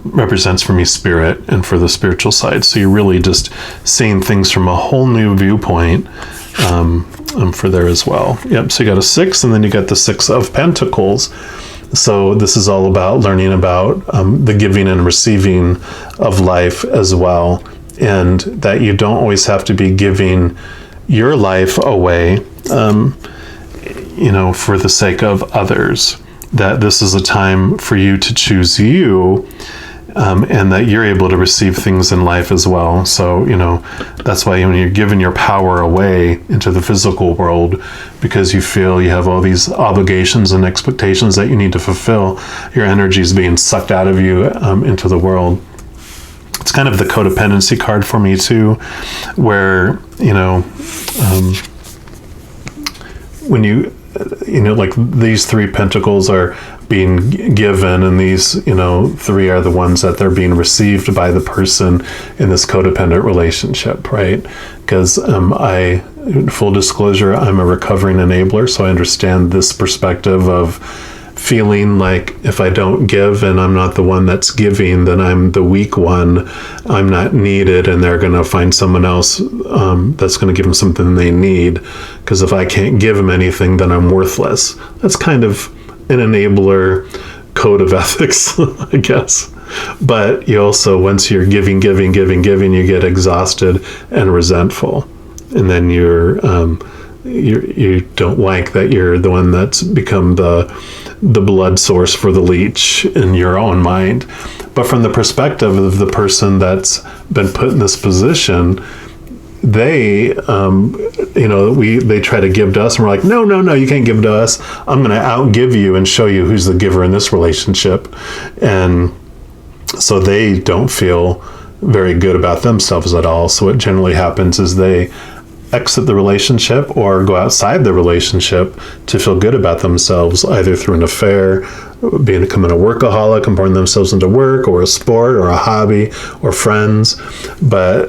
represents for me spirit and for the spiritual side. So you're really just seeing things from a whole new viewpoint for there as well. Yep, so you got a 6, and then you got the 6 of Pentacles. So this is all about learning about the giving and receiving of life as well. And that you don't always have to be giving your life away, for the sake of others. That this is a time for you to choose you, and that you're able to receive things in life as well. So, that's why when you're giving your power away into the physical world, because you feel you have all these obligations and expectations that you need to fulfill, your energy is being sucked out of you into the world. It's kind of the codependency card for me too, where, when like these 3 pentacles are being given, and these, 3 are the ones that they're being received by the person in this codependent relationship, right? Because full disclosure, I'm a recovering enabler, so I understand this perspective of feeling like if I don't give and I'm not the one that's giving, then I'm the weak one, I'm not needed, and they're going to find someone else that's going to give them something they need. Because if I can't give them anything, then I'm worthless. That's kind of an enabler code of ethics, I guess. But you also, once you're giving, you get exhausted and resentful. And then you don't like that you're the one that's become the blood source for the leech in your own mind. But from the perspective of the person that's been put in this position, they they try to give to us, and we're like, no, you can't give to us. I'm going to outgive you and show you who's the giver in this relationship. And so they don't feel very good about themselves at all. So what generally happens is they exit the relationship or go outside the relationship to feel good about themselves, either through an affair, becoming a workaholic and pouring themselves into work, or a sport, or a hobby, or friends. But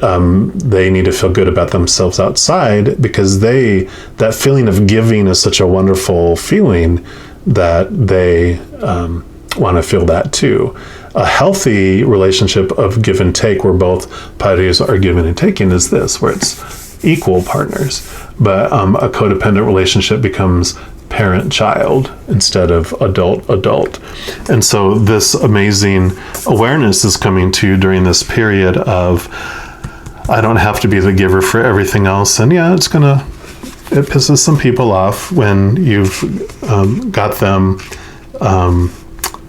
they need to feel good about themselves outside, because that feeling of giving is such a wonderful feeling that they want to feel that too. A healthy relationship of give and take, where both parties are giving and taking, is this, where it's equal partners. But a codependent relationship becomes parent-child instead of adult. And so this amazing awareness is coming to you during this period of, I don't have to be the giver for everything else. And yeah, it pisses some people off when you've got them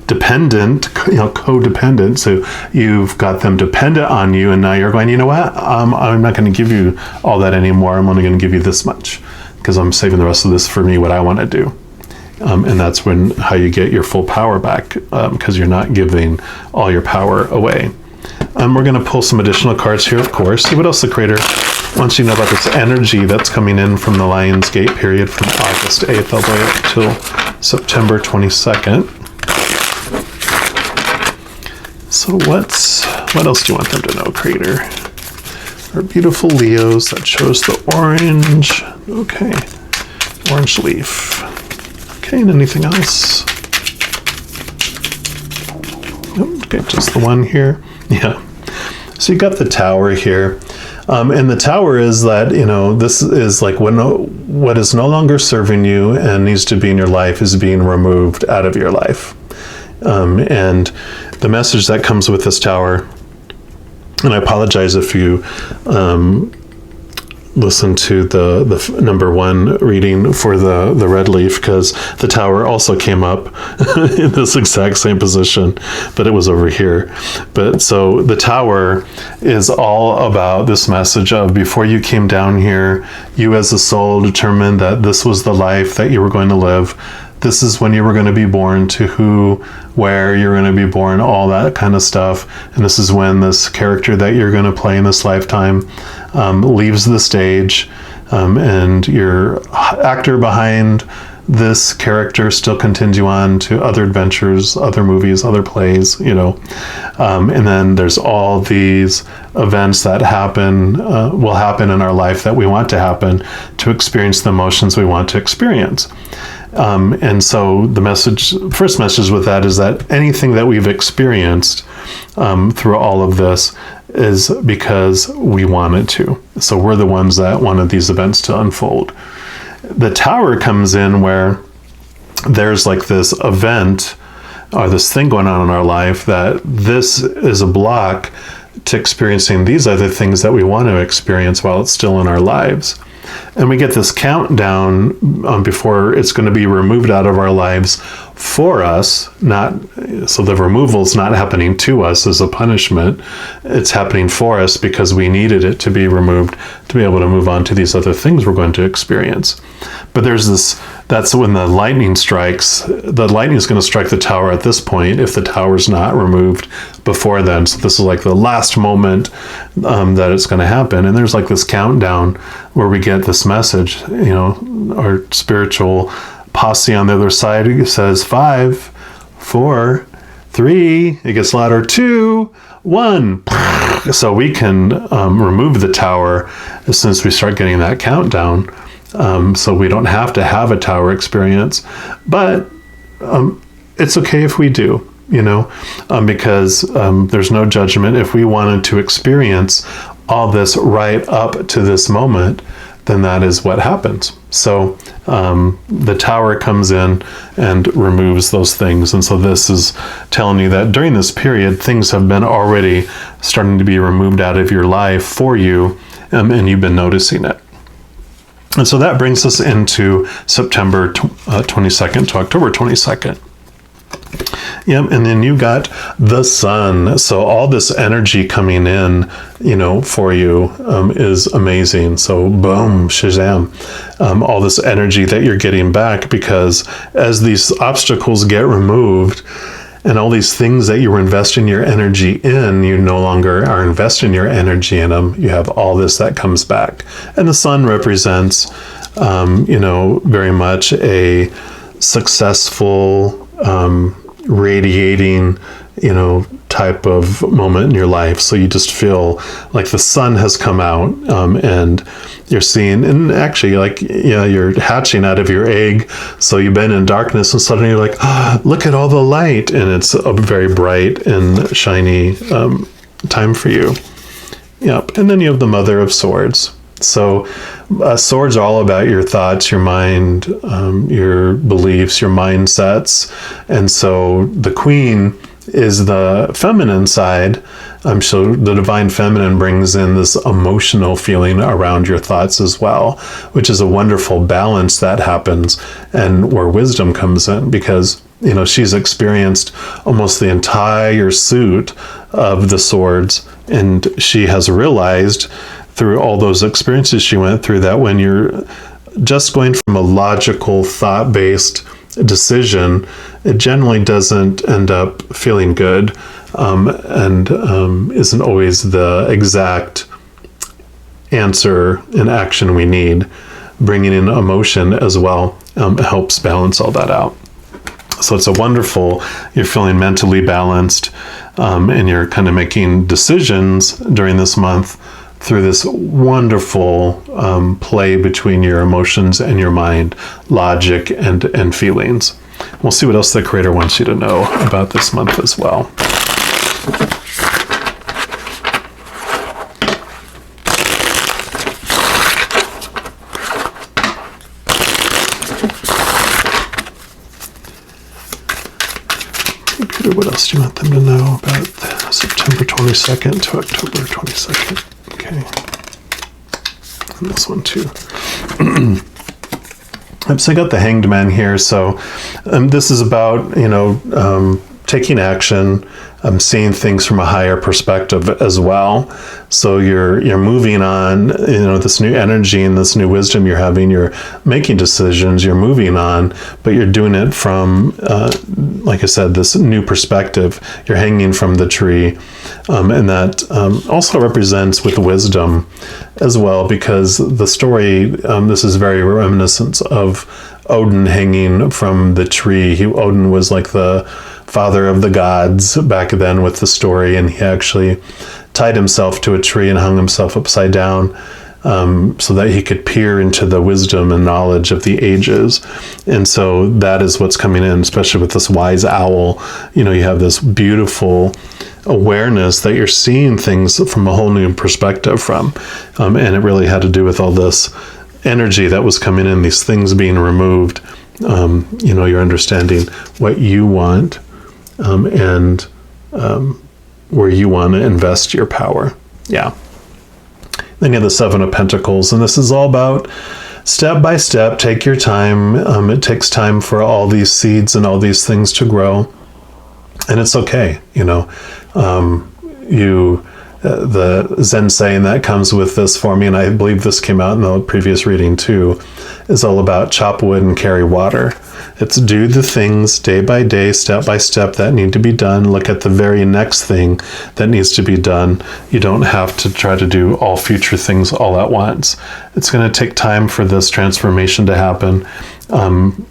dependent, codependent. So you've got them dependent on you, and now you're going, you know what? I'm not going to give you all that anymore. I'm only going to give you this much, because I'm saving the rest of this for me, what I want to do. And that's how you get your full power back, because you're not giving all your power away. We're going to pull some additional cards here, of course. See what else the Creator wants you to know about this energy that's coming in from the Lionsgate period from August 8th all the way up till September 22nd. So what else do you want them to know, Creator? Our beautiful Leos, that shows the orange. Okay, orange leaf. Okay, and anything else? Okay, just the one here. Yeah. So you got the Tower here. And the Tower is that, this is like what is no longer serving you and needs to be in your life is being removed out of your life. And the message that comes with this Tower, and I apologize if you listen to the number one reading for the red leaf, because the Tower also came up in this exact same position, but it was over here. But so the Tower is all about this message of, before you came down here, you as a soul determined that this was the life that you were going to live. This is when you were going to be born, to who, where you're going to be born, all that kind of stuff. And this is when this character that you're going to play in this lifetime leaves the stage, and your actor behind this character still continue on to other adventures, other movies, other plays, and then there's all these events that will happen in our life that we want to happen to experience the emotions we want to experience. And so the first message with that is that anything that we've experienced through all of this is because we wanted to. So we're the ones that wanted these events to unfold. The Tower comes in where there's like this event or this thing going on in our life that this is a block to experiencing these other things that we want to experience while it's still in our lives. And we get this countdown before it's going to be removed out of our lives for us, so the removal is not happening to us as a punishment. It's happening for us because we needed it to be removed to be able to move on to these other things we're going to experience. But that's when the lightning strikes. The lightning is going to strike the Tower at this point if the Tower's not removed before then. So this is like the last moment that it's going to happen. And there's like this countdown where we get this message, our spiritual posse on the other side says 5, 4, 3, it gets louder, 2, 1. So we can remove the Tower as soon as we start getting that countdown. So we don't have to have a Tower experience, but it's okay if we do, because there's no judgment. If we wanted to experience all this right up to this moment, then that is what happens. So the Tower comes in and removes those things. And so this is telling you that during this period, things have been already starting to be removed out of your life for you, and you've been noticing it. And so that brings us into September 22nd to October 22nd. Yep, and then you got the Sun. So all this energy coming in, for you is amazing. So boom, shazam, all this energy that you're getting back, because as these obstacles get removed and all these things that you were investing your energy in, you no longer are investing your energy in them. You have all this that comes back. And the Sun represents, very much a successful, radiating, type of moment in your life. So you just feel like the sun has come out, and you're seeing, and actually you're hatching out of your egg. So you've been in darkness and suddenly you're like, look at all the light. And it's a very bright and shiny time for you. Yep. And then you have the Mother of Swords. So swords are all about your thoughts, your mind, your beliefs, your mindsets. And so the Queen is the feminine side. So the divine feminine brings in this emotional feeling around your thoughts as well, which is a wonderful balance that happens, and where wisdom comes in, because she's experienced almost the entire suit of the swords, and she has realized through all those experiences she went through that when you're just going from a logical, thought-based decision, it generally doesn't end up feeling good, and isn't always the exact answer and action we need. Bringing in emotion as well helps balance all that out. So it's you're feeling mentally balanced, and you're kind of making decisions during this month through this wonderful play between your emotions and your mind, logic and feelings. We'll see what else the Creator wants you to know about this month as well. What else do you want them to know about September 22nd to October 22nd? Okay. And this one too. So I got the Hanged Man here. So this is about, taking action, seeing things from a higher perspective as well. So you're moving on, this new energy and this new wisdom you're having, you're making decisions, you're moving on, but you're doing it from, like I said, this new perspective. You're hanging from the tree. And that also represents with wisdom as well, because the story, this is very reminiscent of Odin hanging from the tree. Odin was like the father of the gods back then with the story, and he actually tied himself to a tree and hung himself upside down so that he could peer into the wisdom and knowledge of the ages. And so that is what's coming in, especially with this wise owl. You have this beautiful awareness that you're seeing things from a whole new perspective from. And it really had to do with all this energy that was coming in, these things being removed. You're understanding what you want and where you want to invest your power. Yeah. Then you have the Seven of Pentacles, and this is all about step by step. Take your time. It takes time for all these seeds and all these things to grow, and it's okay. The Zen saying that comes with this for me, and I believe this came out in the previous reading too, is all about chop wood and carry water. It's do the things day by day, step by step that need to be done. Look at the very next thing that needs to be done. You don't have to try to do all future things all at once. It's going to take time for this transformation to happen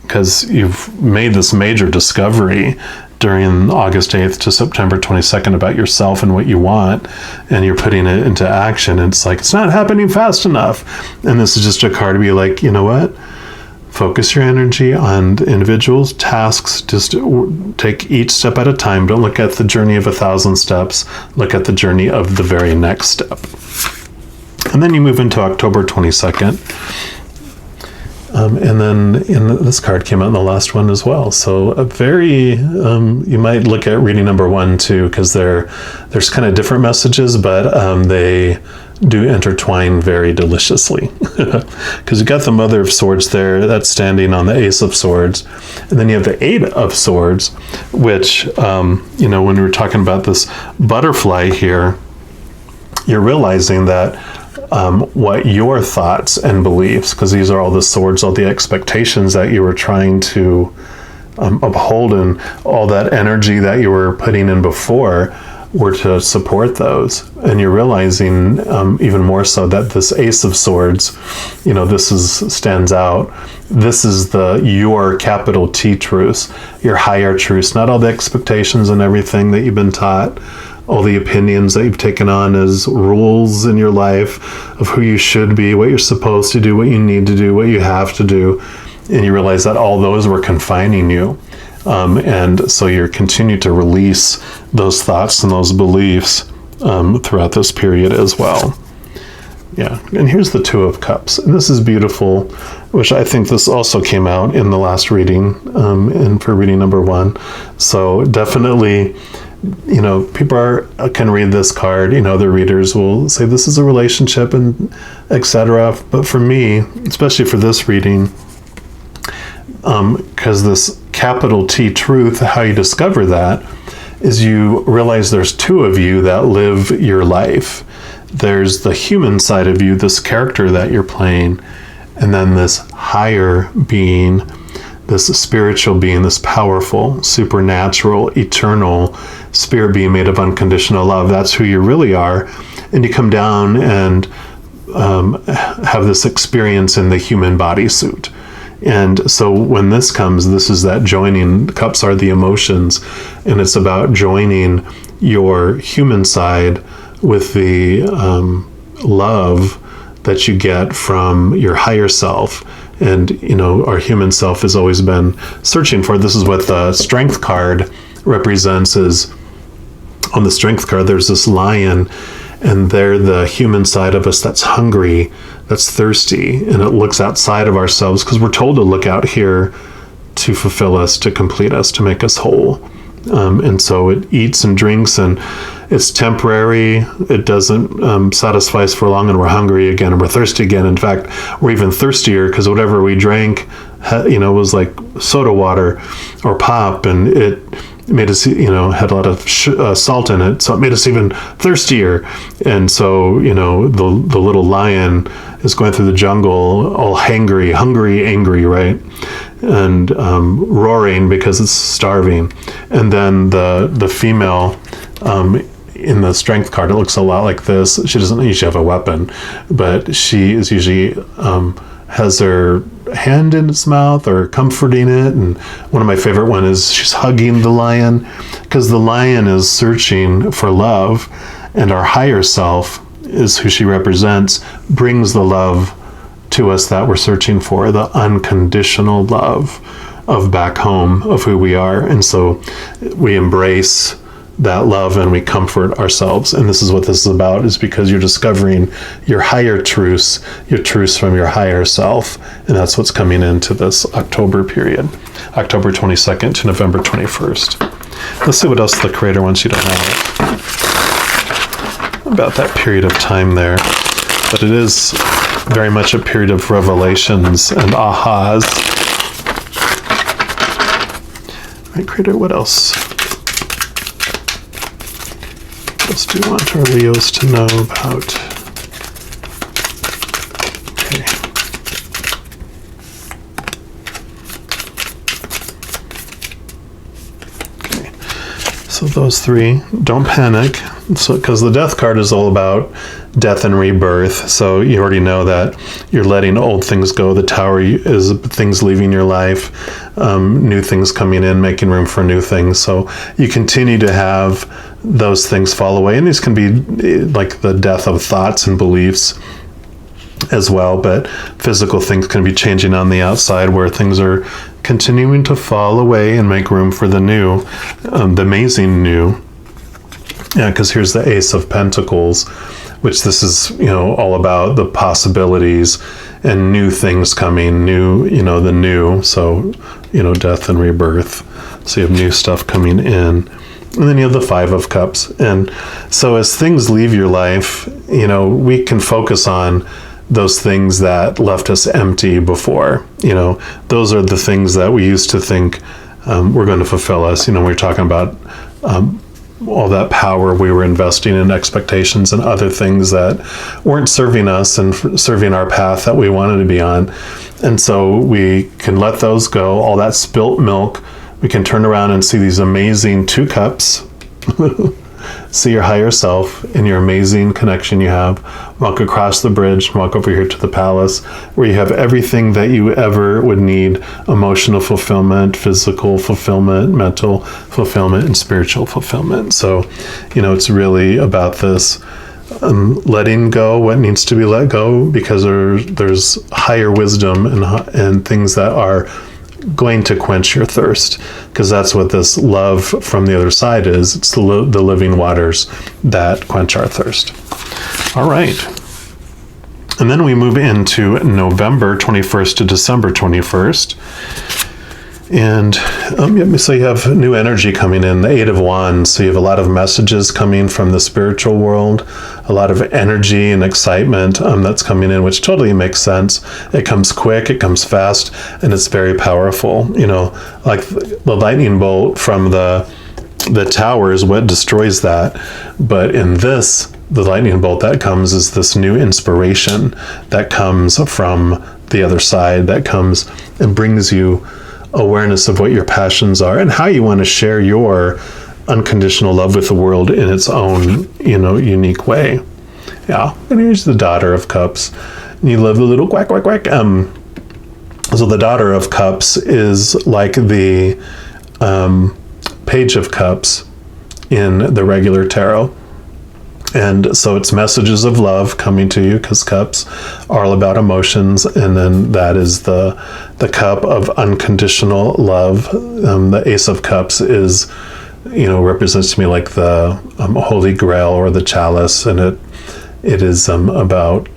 because you've made this major discovery during August 8th to September 22nd about yourself and what you want, and you're putting it into action. It's like, it's not happening fast enough. And this is just a card to be like, you know what? Focus your energy on individuals, tasks. Just take each step at a time. Don't look at the journey of 1,000 steps. Look at the journey of the very next step. And then you move into October 22nd. And then this card came out in the last one as well. So a very, you might look at reading number 1 too, because there's kind of different messages, but they do intertwine very deliciously. Because you got the Mother of Swords there, that's standing on the Ace of Swords. And then you have the Eight of Swords, which, when we were talking about this butterfly here, you're realizing that what your thoughts and beliefs, because these are all the swords, all the expectations that you were trying to uphold, and all that energy that you were putting in before were to support those. And you're realizing even more so that this Ace of Swords, stands out. This is your capital T truths, your higher truths, not all the expectations and everything that you've been taught, all the opinions that you've taken on as rules in your life of who you should be, what you're supposed to do, what you need to do, what you have to do. And you realize that all those were confining you. And so you're continue to release those thoughts and those beliefs throughout this period as well. Yeah, and here's the Two of Cups. And this is beautiful, which I think this also came out in the last reading, and for reading number 1. So definitely, people can read this card, the readers will say this is a relationship and etc. But for me, especially for this reading, because this capital T truth, how you discover that is you realize there's two of you that live your life. There's the human side of you, this character that you're playing, and then this higher being, this spiritual being, this powerful, supernatural, eternal spirit being made of unconditional love. That's who you really are. And you come down and have this experience in the human bodysuit. And so when this comes, this is that joining. Cups are the emotions, and it's about joining your human side with the love that you get from your higher self. And, our human self has always been searching for. This is what the strength card represents. Is on the strength card, there's this lion, and they're the human side of us that's hungry, that's thirsty, and it looks outside of ourselves because we're told to look out here to fulfill us, to complete us, to make us whole. And so it eats and drinks, and it's temporary. It doesn't satisfy us for long, and we're hungry again, and we're thirsty again. In fact, we're even thirstier because whatever we drank, was like soda water or pop, and it made us, had a lot of salt in it, so it made us even thirstier. And so, the little lion is going through the jungle, all hungry, angry, right? And roaring because it's starving. And then the female in the strength card, it looks a lot like this. She doesn't usually have a weapon, but she is usually has her hand in its mouth or comforting it. And one of my favorite one is she's hugging the lion, because the lion is searching for love, and our higher self is who she represents, brings the love to us that we're searching for, the unconditional love of back home, of who we are. And so we embrace that love and we comfort ourselves. And this is what this is about, is because you're discovering your higher truths, your truths from your higher self. And that's what's coming into this October period, October 22nd to November 21st. Let's see what else the Creator wants you to know about that period of time there. But it is very much a period of revelations and ahas. All right, Creator, what else? What else do you want our Leos to know about? Okay. Okay. So those three, don't panic. So, because the death card is all about death and rebirth. So you already know that you're letting old things go. The Tower is things leaving your life, new things coming in, making room for new things. So you continue to have those things fall away. And these can be like the death of thoughts and beliefs as well. But physical things can be changing on the outside, where things are continuing to fall away and make room for the new, the amazing new. Yeah, because here's the Ace of Pentacles, which this is, all about the possibilities and new things coming, new, the new. So, death and rebirth. So you have new stuff coming in. And then you have the Five of Cups. And so as things leave your life, we can focus on those things that left us empty before. Those are the things that we used to think were going to fulfill us. We were talking about all that power we were investing in, expectations and other things that weren't serving us and serving our path that we wanted to be on. And so we can let those go, all that spilt milk. We can turn around and see these amazing two cups. See your higher self and your amazing connection you have. Walk across the bridge, walk over here to the palace, where you have everything that you ever would need: emotional fulfillment, physical fulfillment, mental fulfillment, and spiritual fulfillment. So, it's really about this letting go what needs to be let go, because there's higher wisdom and things that are going to quench your thirst, because that's what this love from the other side is. It's the living waters that quench our thirst. All right. And then we move into November 21st to December 21st. And so you have new energy coming in, the Eight of Wands. So you have a lot of messages coming from the spiritual world, a lot of energy and excitement that's coming in, which totally makes sense. It comes quick, it comes fast, and it's very powerful. Like the lightning bolt from the Tower is what destroys that. But in this, the lightning bolt that comes is this new inspiration that comes from the other side, that comes and brings you awareness of what your passions are and how you want to share your unconditional love with the world in its own, unique way. Yeah. And here's the Daughter of Cups. And you love the little quack, quack, quack. So the Daughter of Cups is like the Page of Cups in the regular tarot. And so it's messages of love coming to you, because cups are all about emotions. And then that is the cup of unconditional love. The Ace of Cups is, represents to me like the Holy Grail or the chalice. And it is about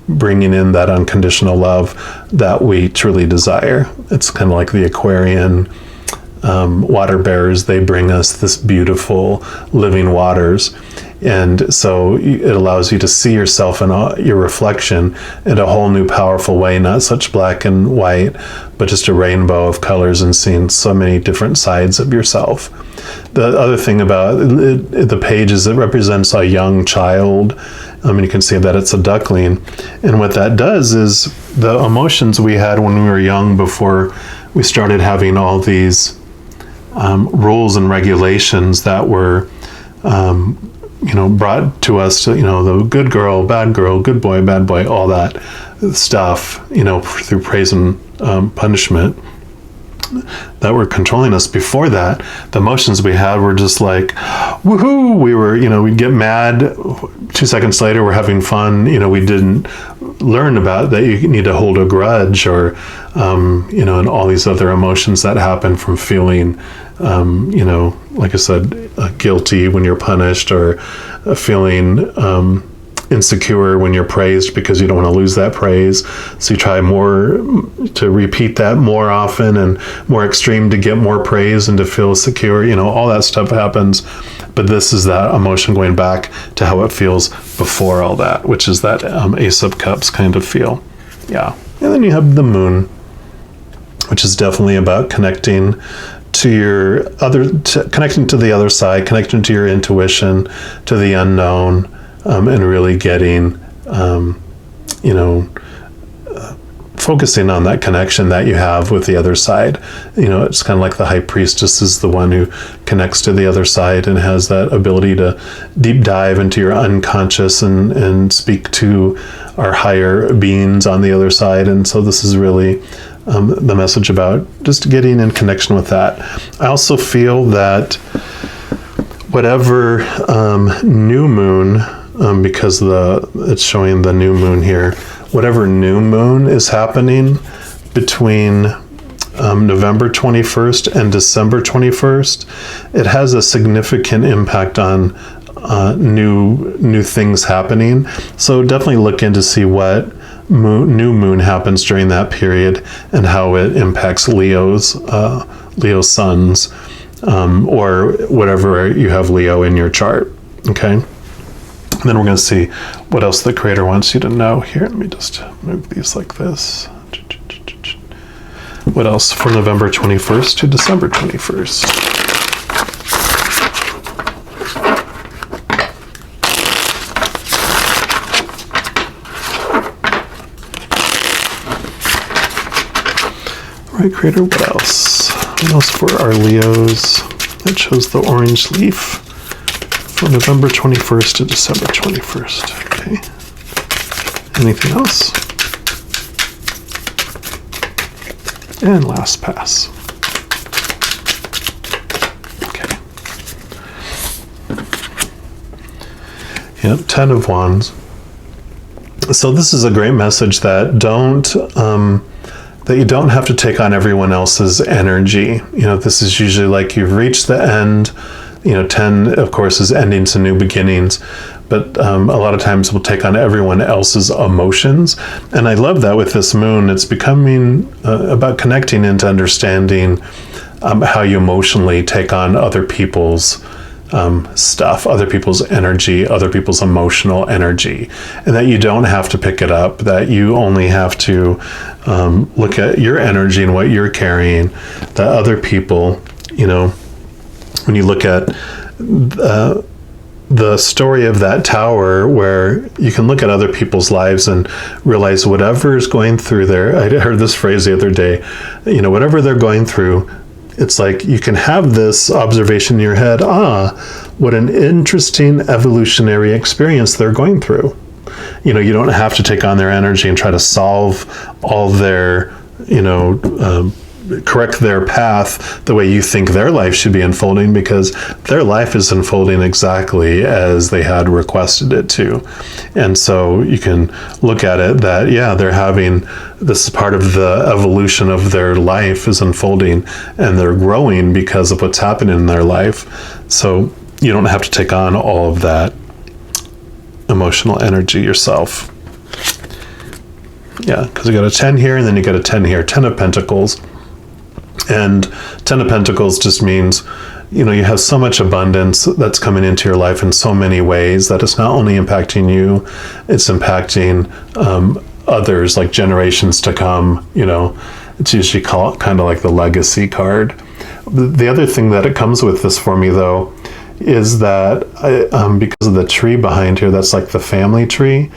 bringing in that unconditional love that we truly desire. It's kind of like the Aquarian water bearers. They bring us this beautiful living waters. And so it allows you to see yourself and your reflection in a whole new powerful way, not such black and white, but just a rainbow of colors, and seeing so many different sides of yourself. The other thing about the page is it represents a young child. And you can see that it's a duckling. And what that does is the emotions we had when we were young, before we started having all these rules and regulations that were brought to us, to, the good girl, good boy, bad boy, all that stuff, through praise and punishment that were controlling us. Before that, the emotions we had were just like, woohoo, we were, we'd get mad. 2 seconds later, we're having fun. We didn't learn about that you need to hold a grudge, or, and all these other emotions that happen from feeling, like I said, guilty when you're punished, or feeling insecure when you're praised, because you don't want to lose that praise. So you try more to repeat that more often and more extreme to get more praise and to feel secure. All that stuff happens. But this is that emotion going back to how it feels before all that, which is that Ace of Cups kind of feel. Yeah. And then you have the Moon, which is definitely about connecting to connecting to the other side, connecting to your intuition, to the unknown, and really getting, focusing on that connection that you have with the other side. It's kind of like the High Priestess is the one who connects to the other side and has that ability to deep dive into your unconscious and speak to our higher beings on the other side. And so this is really the message about just getting in connection with that. I also feel that whatever new moon, because it's showing the new moon here, whatever new moon is happening between November 21st and December 21st, it has a significant impact on new things happening. So definitely look in to see what new moon happens during that period and how it impacts Leo's suns, or whatever you have Leo in your chart. Okay. And then we're going to see what else the Creator wants you to know here. Let me just move these like this. What else for November 21st to December 21st? All right, Creator, what else? What else for our Leos? That shows the orange leaf. For November 21st to December 21st. Okay. Anything else? And last pass. Okay. Yeah, 10 of Wands. So this is a great message that that you don't have to take on everyone else's energy. This is usually like you've reached the end. 10, of course, is endings to new beginnings, but a lot of times we'll take on everyone else's emotions. And I love that with this moon. It's becoming about connecting into understanding how you emotionally take on other people's stuff, other people's energy, other people's emotional energy, and that you don't have to pick it up, that you only have to look at your energy and what you're carrying, that other people, when you look at the story of that tower, where you can look at other people's lives and realize whatever is going through there. I heard this phrase the other day, whatever they're going through, it's like you can have this observation in your head, what an interesting evolutionary experience they're going through. You don't have to take on their energy and try to solve all their, correct their path the way you think their life should be unfolding, because their life is unfolding exactly as they had requested it to. And so you can look at it that, yeah, they're having, this is part of the evolution of their life is unfolding, and they're growing because of what's happening in their life. So you don't have to take on all of that emotional energy yourself. Yeah, because you got a 10 here, and then you got a 10 here, 10 of Pentacles. And 10 of Pentacles just means, you have so much abundance that's coming into your life in so many ways that it's not only impacting you, it's impacting others, like generations to come. It's usually kind of like the legacy card. The other thing that it comes with this for me, though, is that because of the tree behind here, that's like the family tree,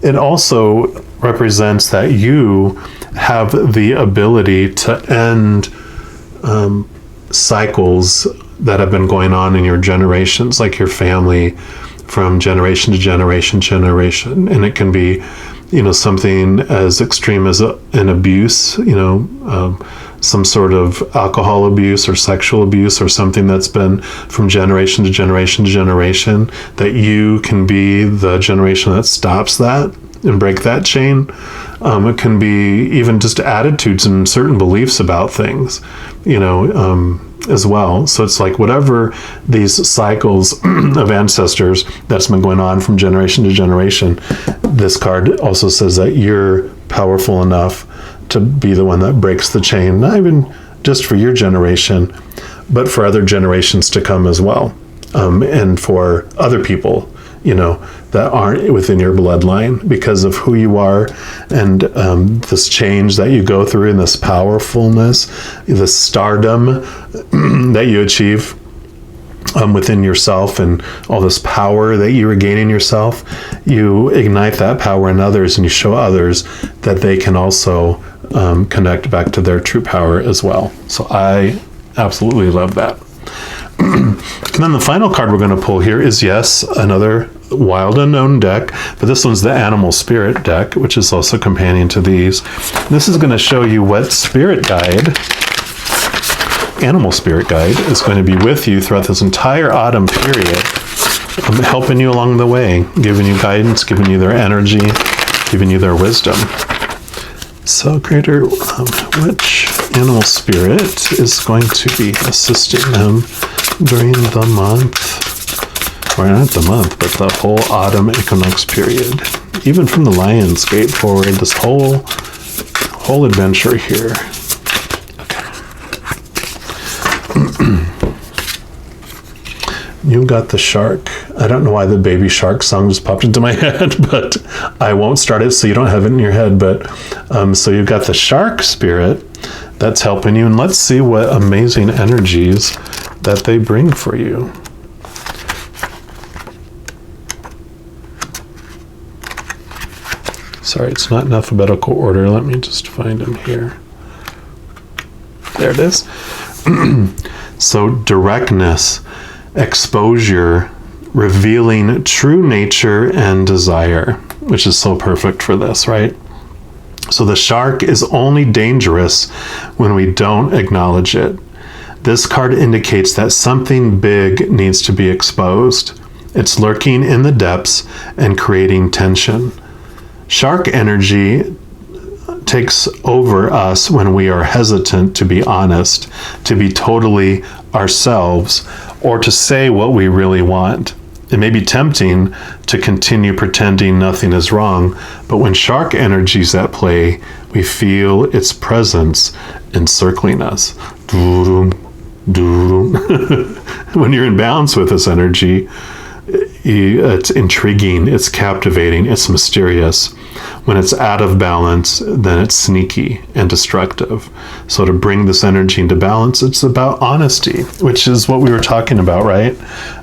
it also represents that you have the ability to end cycles that have been going on in your generations, like your family, from generation to generation. And it can be, something as extreme as an abuse, some sort of alcohol abuse or sexual abuse, or something that's been from generation to generation, that you can be the generation that stops that and break that chain. It can be even just attitudes and certain beliefs about things, as well. So it's like whatever these cycles of ancestors that's been going on from generation to generation, this card also says that you're powerful enough to be the one that breaks the chain, not even just for your generation, but for other generations to come as well, and for other people, that aren't within your bloodline, because of who you are, and this change that you go through, and this powerfulness, this stardom that you achieve within yourself, and all this power that you regain in yourself. You ignite that power in others, and you show others that they can also connect back to their true power as well. So I absolutely love that. And then the final card we're going to pull here is, yes, another Wild Unknown deck, but this one's the Animal Spirit deck, which is also companion to these. This is going to show you what Animal Spirit Guide is going to be with you throughout this entire autumn period, helping you along the way, giving you guidance, giving you their energy, giving you their wisdom. So, Creator, which animal spirit is going to be assisting them during the month, or not the month, but the whole autumn equinox period, even from the Lion's Gate forward, this whole adventure here. You got the shark. I don't know why the baby shark song just popped into my head, but I won't start it so you don't have it in your head. But so you've got the shark spirit that's helping you, and let's see what amazing energies that they bring for you. Sorry, it's not in alphabetical order. Let me just find them here. There it is. So directness, exposure, revealing true nature and desire, which is so perfect for this, right? So the shark is only dangerous when we don't acknowledge it. This card indicates that something big needs to be exposed. It's lurking in the depths and creating tension. Shark energy takes over us when we are hesitant to be honest, to be totally ourselves, or to say what we really want. It may be tempting to continue pretending nothing is wrong, but when shark energy is at play, we feel its presence encircling us. When you're in balance with this energy, it's intriguing, it's captivating, it's mysterious. When it's out of balance, then it's sneaky and destructive. So to bring this energy into balance, it's about honesty, which is what we were talking about, right?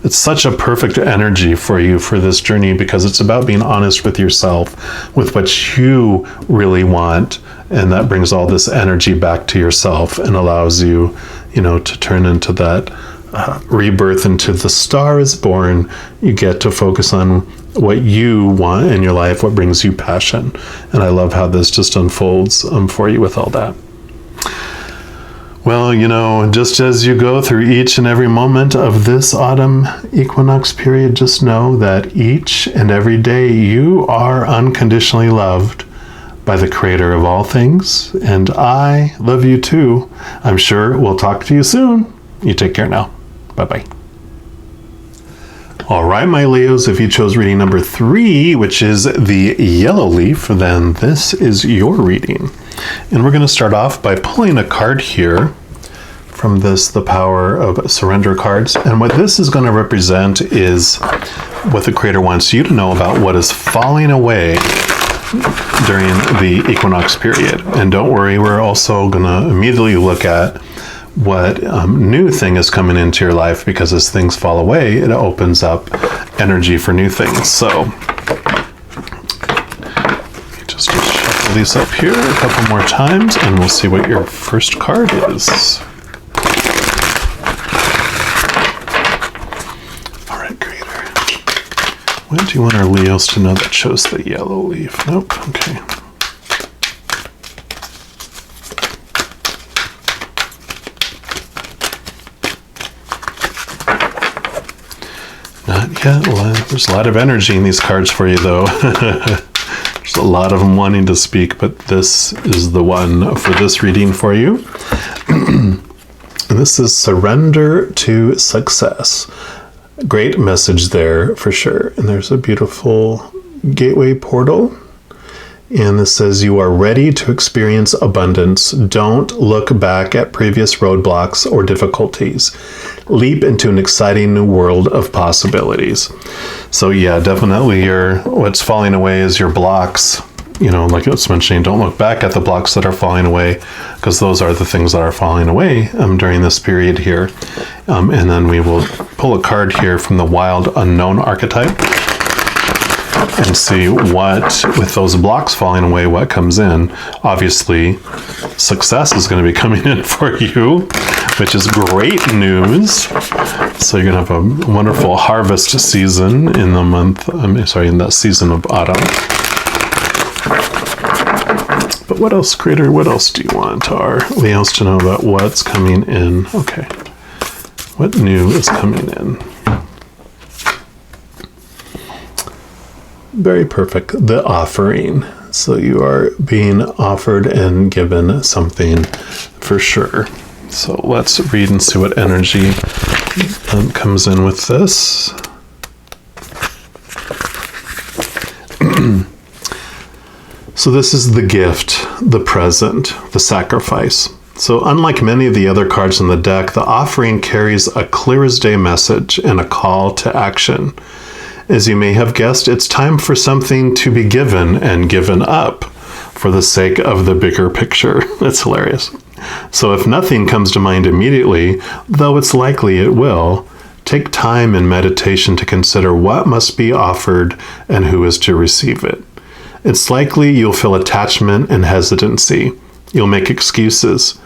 It's such a perfect energy for you for this journey, because it's about being honest with yourself, with what you really want. And that brings all this energy back to yourself and allows you, to turn into that rebirth, into the star is born. You get to focus on what you want in your life, what brings you passion. And I love how this just unfolds for you with all that. Well, just as you go through each and every moment of this autumn equinox period, just know that each and every day you are unconditionally loved by the Creator of all things. And I love you too. I'm sure we'll talk to you soon. You take care now. Bye-bye. All right, my Leos, if you chose reading number 3, which is the yellow leaf, then this is your reading. And we're going to start off by pulling a card here from the Power of Surrender cards. And what this is going to represent is what the Creator wants you to know about what is falling away during the equinox period. And don't worry, we're also going to immediately look at what new thing is coming into your life, because as things fall away, it opens up energy for new things. So just shuffle these up here a couple more times and we'll see what your first card is. All right, Creator. What do you want our Leos to know that chose the yellow leaf? Nope, okay. Not yet. There's a lot of energy in these cards for you, though. There's a lot of them wanting to speak, but this is the one for this reading for you. And this is Surrender to Success. Great message there for sure. And there's a beautiful gateway portal. And this says, you are ready to experience abundance. Don't look back at previous roadblocks or difficulties. Leap into an exciting new world of possibilities. So yeah, definitely what's falling away is your blocks. Like I was mentioning, don't look back at the blocks that are falling away, because those are the things that are falling away during this period here. And then we will pull a card here from the Wild Unknown archetype and see what, with those blocks falling away, what comes in. Obviously, success is going to be coming in for you, which is great news. So you're going to have a wonderful harvest season in the season of autumn. But what else, Creator? What else do you want our Leos to know about what's coming in? Okay. What new is coming in? Very perfect. The offering. So you are being offered and given something for sure. So let's read and see what energy comes in with this. So this is the gift, the present, the sacrifice. So unlike many of the other cards in the deck, the offering carries a clear as day message and a call to action. As you may have guessed, it's time for something to be given and given up for the sake of the bigger picture. That's hilarious. So if nothing comes to mind immediately, though it's likely it will, take time in meditation to consider what must be offered and who is to receive it. It's likely you'll feel attachment and hesitancy. You'll make excuses,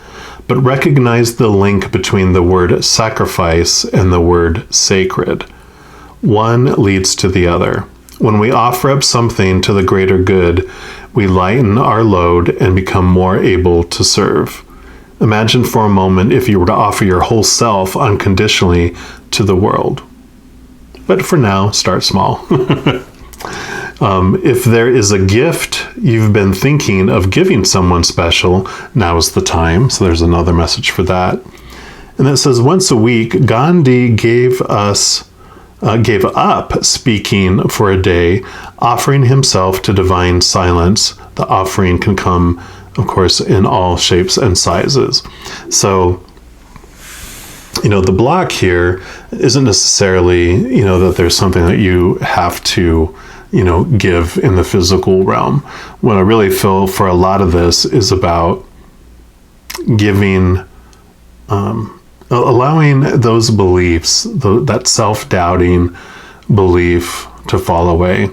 but recognize the link between the word sacrifice and the word sacred. One leads to the other. When we offer up something to the greater good, we lighten our load and become more able to serve. Imagine for a moment if you were to offer your whole self unconditionally to the world. But for now, start small. If there is a gift you've been thinking of giving someone special, now is the time. So there's another message for that. And it says, once a week, Gandhi gave up speaking for a day, offering himself to divine silence. The offering can come, of course, in all shapes and sizes. So, the block here isn't necessarily, that there's something that you have to, give in the physical realm. What I really feel for a lot of this is about giving, allowing those beliefs, that self-doubting belief to fall away,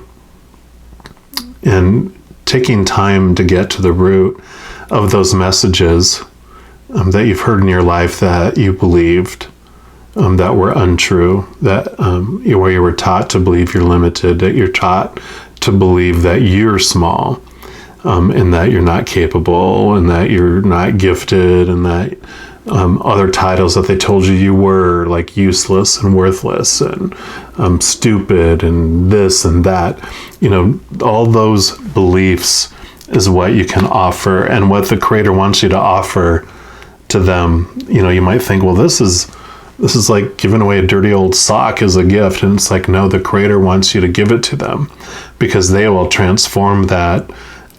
and taking time to get to the root of those messages that you've heard in your life that you believed that were untrue, that where you were taught to believe you're limited, that you're taught to believe that you're small, and that you're not capable, and that you're not gifted, and that other titles that they told you were, like useless and worthless and stupid and this and that. All those beliefs is what you can offer, and what the Creator wants you to offer to them. You might think, well, this is like giving away a dirty old sock as a gift. And it's like, no, the Creator wants you to give it to them, because they will transform that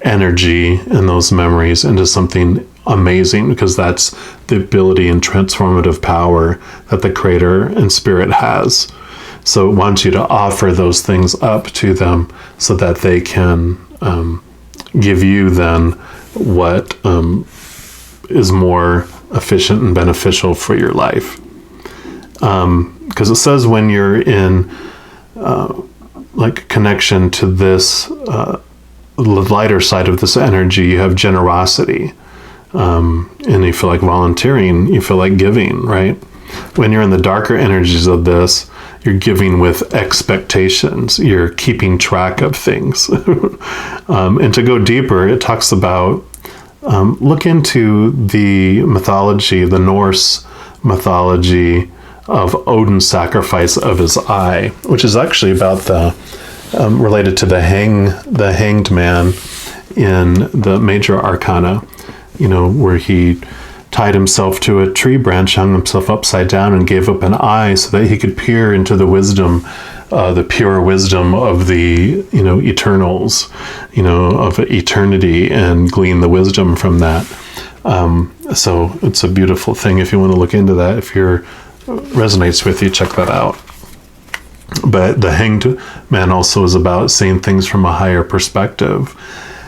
energy and those memories into something amazing, because that's the ability and transformative power that the Creator and Spirit has. So it wants you to offer those things up to them so that they can give you then what is more efficient and beneficial for your life. Because it says when you're in like connection to this the lighter side of this energy, you have generosity, and you feel like volunteering, you feel like giving, right? When you're in the darker energies of this, you're giving with expectations, you're keeping track of things. And to go deeper, it talks about look into the mythology, the Norse mythology of Odin's sacrifice of his eye, which is actually about the related to the hanged man in the major arcana, where he tied himself to a tree branch, hung himself upside down, and gave up an eye so that he could peer into the wisdom, the pure wisdom of the, eternals, of eternity, and glean the wisdom from that. So it's a beautiful thing. If you want to look into that, if you're resonates with you, check that out. But the hanged man also is about seeing things from a higher perspective,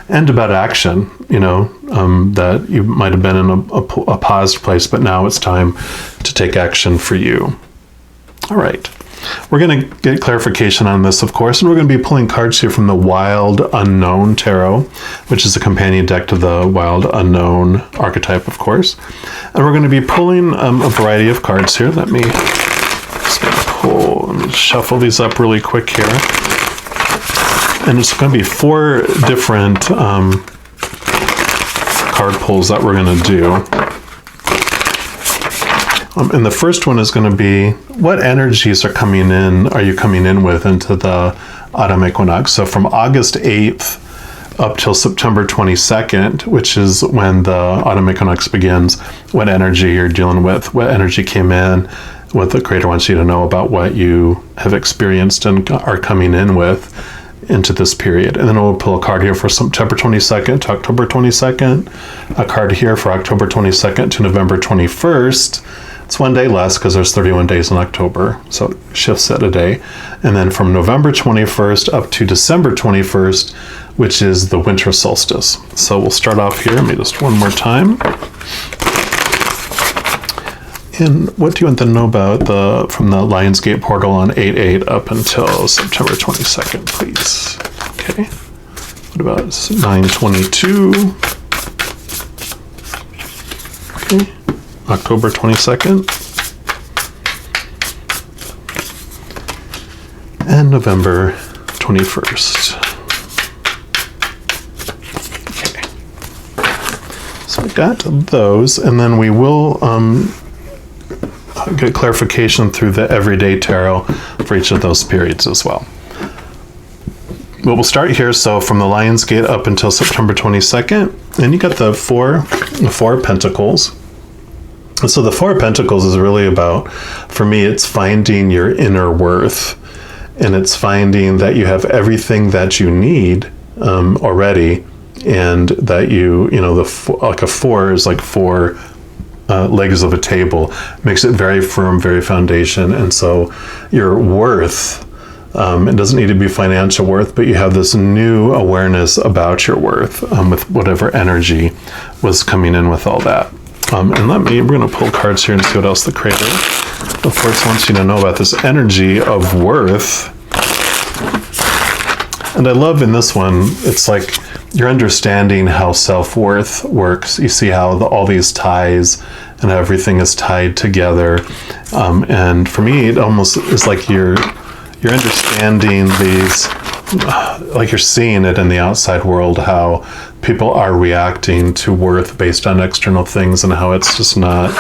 and about action, that you might have been in a paused place, but now it's time to take action for you. All right. We're going to get clarification on this, of course, and we're going to be pulling cards here from the Wild Unknown Tarot, which is a companion deck to the Wild Unknown archetype, of course. And we're going to be pulling a variety of cards here. Let me shuffle these up really quick here. And it's going to be 4 different card pulls that we're going to do. And the first one is going to be, what energies are you coming in with into the autumn equinox? So from August 8th up till September 22nd, which is when the autumn equinox begins, what energy you're dealing with, what energy came in, what the Creator wants you to know about what you have experienced and are coming in with into this period. And then we'll pull a card here for September 22nd to October 22nd, a card here for October 22nd to November 21st. It's one day less because there's 31 days in October, so it shifts it a day. And then from November 21st up to December 21st, which is the winter solstice. So we'll start off here, maybe just one more time. And what do you want to know about from the Lionsgate portal on 8/8 up until September 22nd, please? Okay. What about 9/22? Okay. October 22nd. And November 21st. Okay. So I got those, and then we will get clarification through the Everyday Tarot for each of those periods as well. But we'll start here. So from the Lionsgate up until September 22nd, and you got the Four of Pentacles. So the Four of Pentacles is really about, for me, it's finding your inner worth, and it's finding that you have everything that you need already, and that like a 4 is like 4 legs of a table, makes it very firm, very foundation. And so your worth, it doesn't need to be financial worth, but you have this new awareness about your worth with whatever energy was coming in with all that. And we're going to pull cards here and see what else the Creator, of course, wants you to know about this energy of worth. And I love in this one, it's like you're understanding how self-worth works. You see how all these ties and everything is tied together. And for me, it almost is like you're understanding these, like you're seeing it in the outside world, how people are reacting to worth based on external things, and how it's just not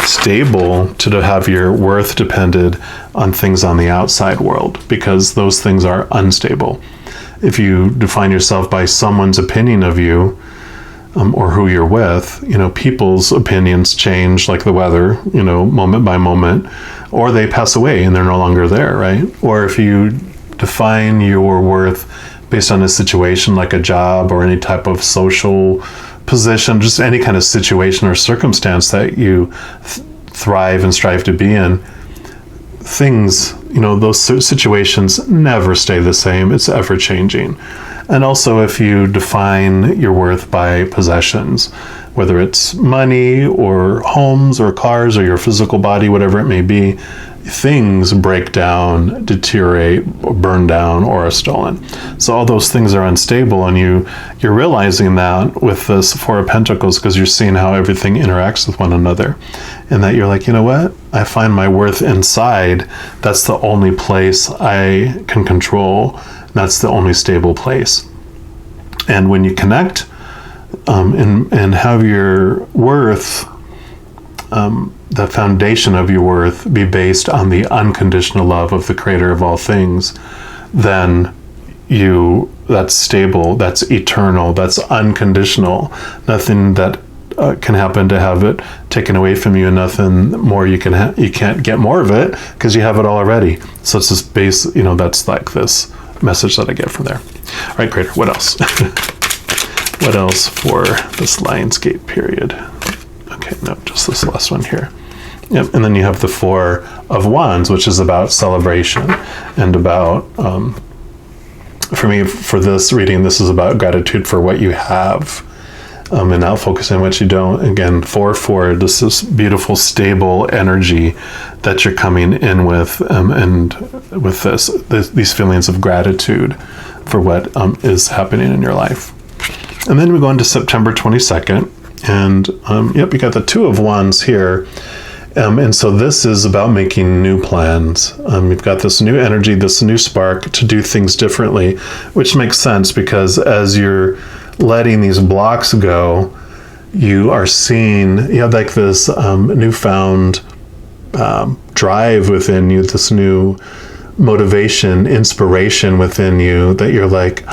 stable to have your worth depended on things on the outside world, because those things are unstable. If you define yourself by someone's opinion of you, or who you're with, people's opinions change like the weather, moment by moment, or they pass away and they're no longer there, right? Or if you define your worth based on a situation like a job or any type of social position, just any kind of situation or circumstance that you thrive and strive to be in, things, those situations never stay the same. It's ever changing. And also, if you define your worth by possessions, whether it's money or homes or cars or your physical body, whatever it may be, things break down, deteriorate, or burn down, or are stolen. So all those things are unstable, and you're realizing that with this Four of Pentacles, because you're seeing how everything interacts with one another, and that you're like, you know what? I find my worth inside. That's the only place I can control. That's the only stable place. And when you connect and have your worth, the foundation of your worth be based on the unconditional love of the Creator of all things, then that's stable, that's eternal, that's unconditional. Nothing that can happen to have it taken away from you, and nothing more you can't get more of it because you have it all already. So it's this base, that's like this message that I get from there. All right, Creator, what else? What else for this Lionsgate period? Okay, no, just this last one here. Yep, and then you have the Four of Wands, which is about celebration and about, for me, for this reading, this is about gratitude for what you have, and not focusing on what you don't. Again, 4/4, this is beautiful, stable energy that you're coming in with, and with these feelings of gratitude for what is happening in your life. And then we go into September 22nd, and you got the Two of Wands here. And so this is about making new plans. You've got this new energy, this new spark to do things differently, which makes sense because as you're letting these blocks go, you are seeing, you have like this newfound drive within you, this new motivation, inspiration within you that you're like,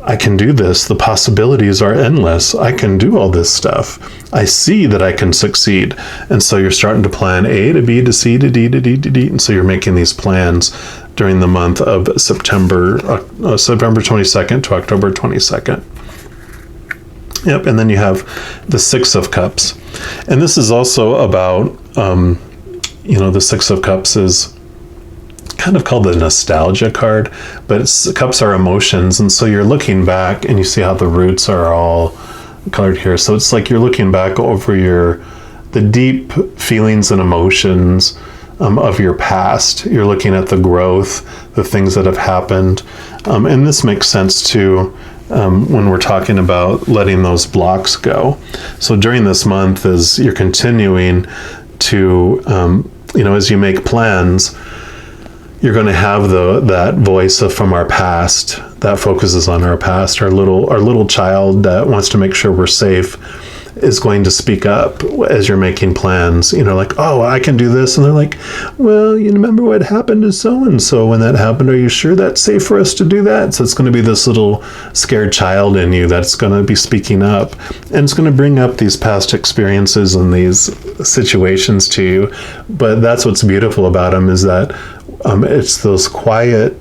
I can do this. The possibilities are endless. I can do all this stuff. I see that I can succeed. And so you're starting to plan A to B to C to D to D to D. And so you're making these plans during the month of September 22nd to October 22nd. Yep. And then you have the Six of Cups. And this is also about, the Six of Cups is kind of called the nostalgia card, but cups are emotions, and so you're looking back and you see how the roots are all colored here. So it's like you're looking back over the deep feelings and emotions of your past. You're looking at the growth, the things that have happened, and this makes sense too when we're talking about letting those blocks go. So during this month, as you're continuing to as you make plans, you're going to have that voice from our past that focuses on our past. Our little child that wants to make sure we're safe is going to speak up as you're making plans. Like, oh, I can do this, and they're like, well, you remember what happened to so and so when that happened? Are you sure that's safe for us to do that? So it's going to be this little scared child in you that's going to be speaking up, and it's going to bring up these past experiences and these situations to you. But that's what's beautiful about them, is that it's those quiet,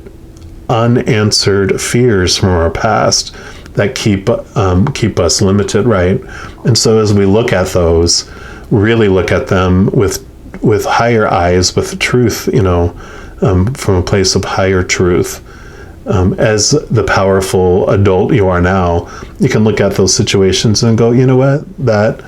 unanswered fears from our past that keep us limited, right? And so as we look at those, really look at them with higher eyes, with truth, from a place of higher truth. As the powerful adult you are now, you can look at those situations and go, you know what, that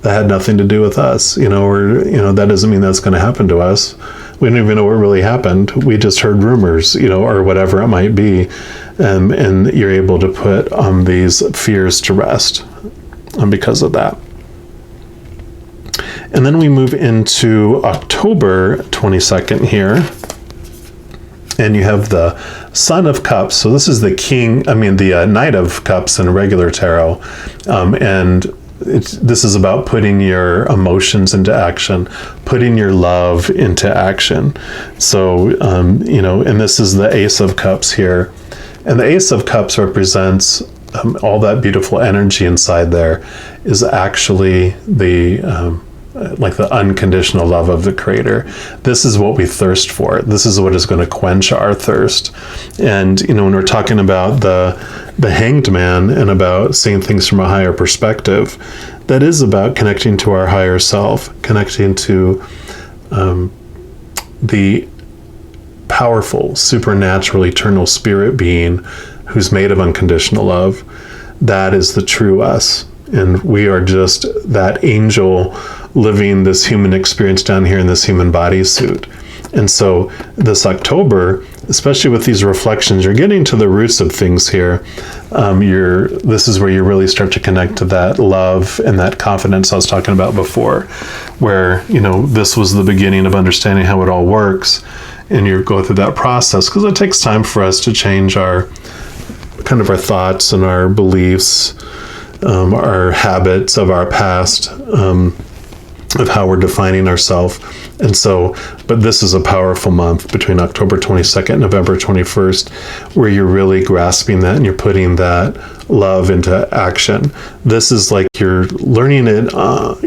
had nothing to do with us, or that doesn't mean that's going to happen to us. We don't even know what really happened. We just heard rumors, or whatever it might be. And you're able to put these fears to rest because of that. And then we move into October 22nd here. And you have the Son of Cups. So this is the Knight of Cups in regular tarot. And this is about putting your emotions into action, putting your love into action. So, and this is the Ace of Cups here. And the Ace of Cups represents all that beautiful energy inside there is actually the unconditional love of the Creator. This is what we thirst for. This is what is going to quench our thirst. And, when we're talking about the Hanged Man and about seeing things from a higher perspective, that is about connecting to our higher self, connecting to the powerful, supernatural, eternal spirit being who's made of unconditional love. That is the true us. And we are just that angel living this human experience down here in this human bodysuit. And so this October, especially with these reflections, you're getting to the roots of things here. This is where you really start to connect to that love and that confidence I was talking about before, where, this was the beginning of understanding how it all works. And you go through that process because it takes time for us to change our thoughts and our beliefs, our habits of our past, of how we're defining ourselves. And so, but this is a powerful month between October 22nd and November 21st, where you're really grasping that and you're putting that love into action. This is like you're learning it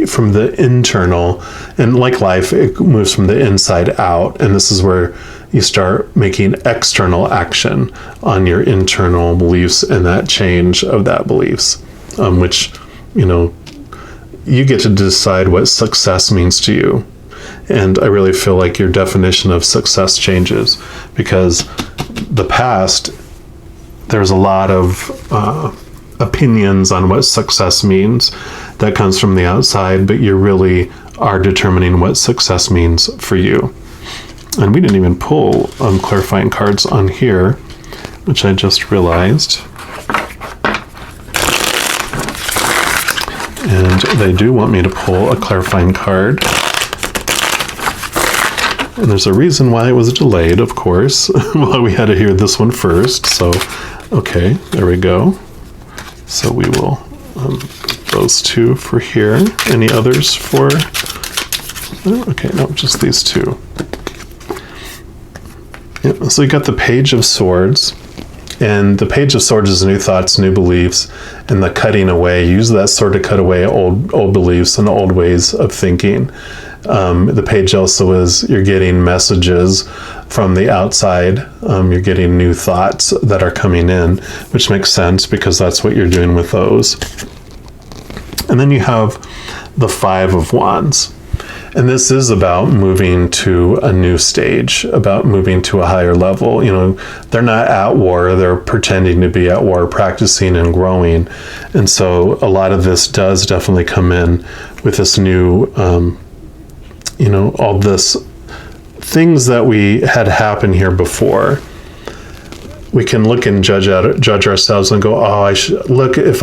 from the internal, and like life, it moves from the inside out. And this is where you start making external action on your internal beliefs and that change of that beliefs, which, you get to decide what success means to you. And I really feel like your definition of success changes, because the past, there's a lot of opinions on what success means that comes from the outside, but you really are determining what success means for you. And we didn't even pull clarifying cards on here, which I just realized. And they do want me to pull a clarifying card. And there's a reason why it was delayed, of course, why we had to hear this one first. So, okay, there we go. So we will, those two for here. Any others for, okay, no, just these two. Yeah, so you got the Page of Swords. And the Page of Swords is new thoughts, new beliefs, and the cutting away. Use that sword to cut away old beliefs and old ways of thinking. The page also is you're getting messages from the outside. You're getting new thoughts that are coming in, which makes sense because that's what you're doing with those. And then you have the Five of Wands. And this is about moving to a new stage, about moving to a higher level. They're not at war, they're pretending to be at war, practicing and growing. And so a lot of this does definitely come in with this new, all this things that we had happen here before. We can look and judge ourselves and go, oh, I should look, if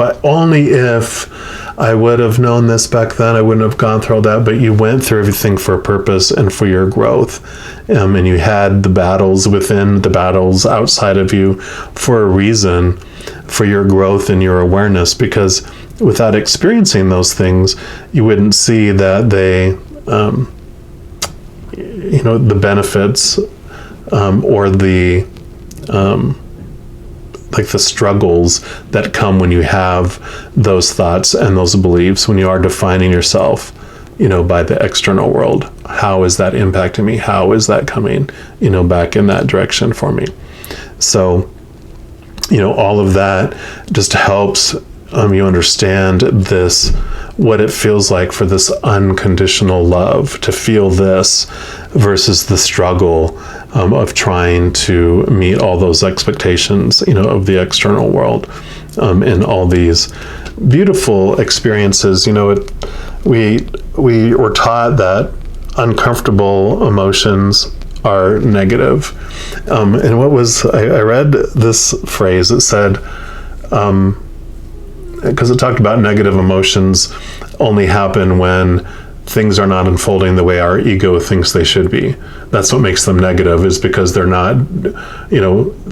I would have known this back then, I wouldn't have gone through all that. But you went through everything for a purpose and for your growth. And you had the battles within, the battles outside of you for a reason, for your growth and your awareness. Because without experiencing those things, you wouldn't see that they, the benefits or the the struggles that come when you have those thoughts and those beliefs, when you are defining yourself, by the external world. How is that impacting me? How is that coming, back in that direction for me? So, all of that just helps you understand this, what it feels like for this unconditional love, to feel this versus the struggle of trying to meet all those expectations, of the external world, and all these beautiful experiences. We were taught that uncomfortable emotions are negative. And I read this phrase, it said, because it talked about negative emotions only happen when things are not unfolding the way our ego thinks they should be. That's what makes them negative, is because they're not,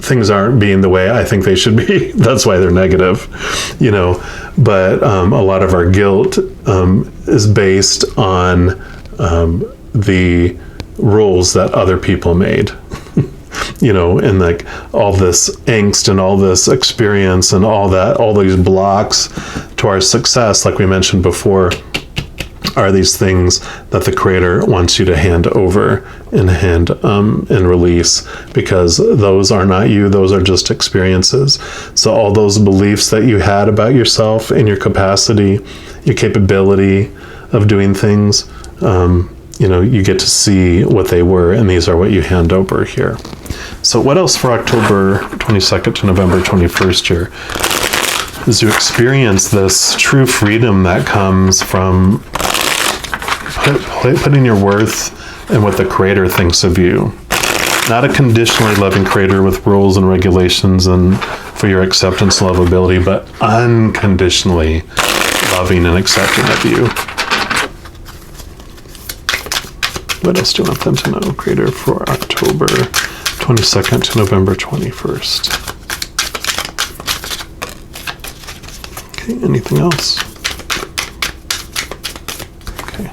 things aren't being the way I think they should be. That's why they're negative, But a lot of our guilt is based on the rules that other people made. And like all this angst and all this experience and all these blocks to our success, like we mentioned before, are these things that the Creator wants you to hand over and release, because those are not you, those are just experiences. So all those beliefs that you had about yourself and your capacity, your capability of doing things, you get to see what they were, and these are what you hand over here. So what else for October 22nd to November 21st here? Is you experience this true freedom that comes from putting your worth in what the Creator thinks of you. Not a conditionally loving Creator with rules and regulations and for your acceptance and lovability, but unconditionally loving and accepting of you. What else do you want them to know, Creator, for October 22nd to November 21st? Okay, anything else? Okay.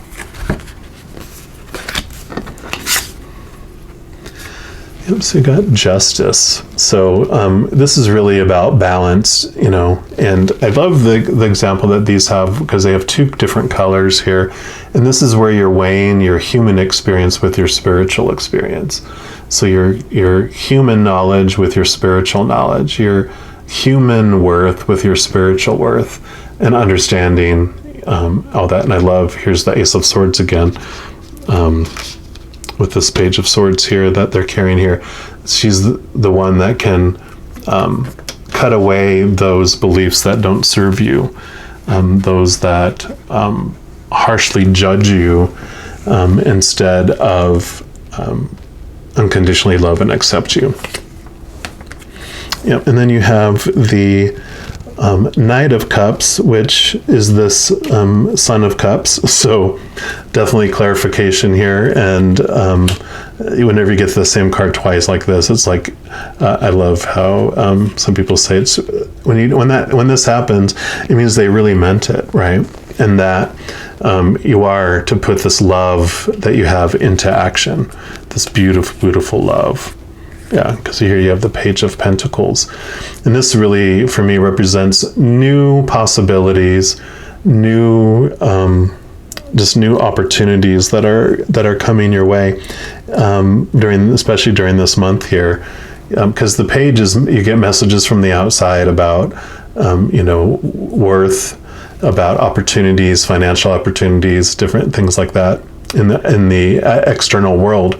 Yep, so you got justice. So this is really about balance, and I love the example that these have, because they have two different colors here. And this is where you're weighing your human experience with your spiritual experience. So your human knowledge with your spiritual knowledge, your human worth with your spiritual worth, and understanding all that. And I love, here's the Ace of Swords again, with this Page of Swords here that they're carrying here. She's the one that can cut away those beliefs that don't serve you, those that harshly judge you, instead of unconditionally love and accept you. Yep. And then you have the Knight of Cups, which is this Son of Cups. So definitely clarification here. And whenever you get the same card twice like this, it's like, I love how some people say it's when this happens, it means they really meant it, right? And that you are to put this love that you have into action, this beautiful, beautiful love. Yeah, because here you have the Page of Pentacles. And this really, for me, represents new possibilities, new opportunities that are coming your way, especially during this month here. Because the Page is, you get messages from the outside about, worth, about opportunities, financial opportunities, different things like that in the external world.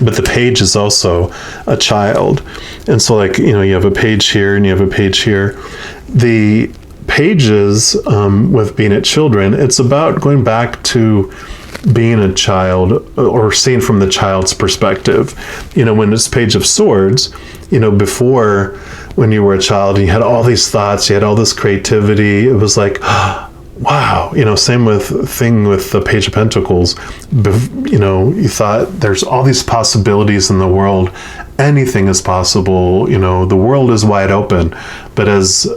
But the Page is also a child. And so you have a page here and you have a page here. The pages, with being at children, it's about going back to being a child, or seeing from the child's perspective. When it's Page of Swords, before, when you were a child and you had all these thoughts, you had all this creativity, it was like, wow, same with the Page of Pentacles. You thought there's all these possibilities in the world. Anything is possible. The world is wide open. But as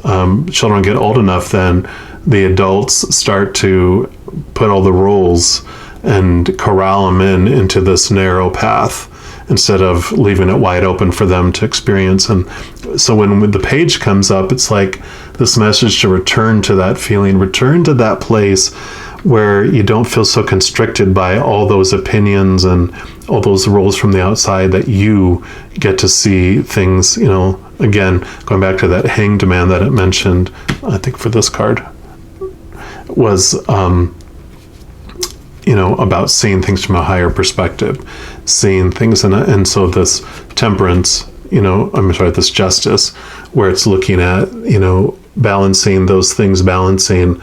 children get old enough, then the adults start to put all the rules and corral them into this narrow path, instead of leaving it wide open for them to experience. And so when the Page comes up, it's like this message to return to that feeling, return to that place where you don't feel so constricted by all those opinions and all those rules from the outside, that you get to see things, again, going back to that Hanged Man that it mentioned, I think for this card, was, about seeing things from a higher perspective, seeing things and so this Temperance, this Justice, where it's looking at, balancing those things, balancing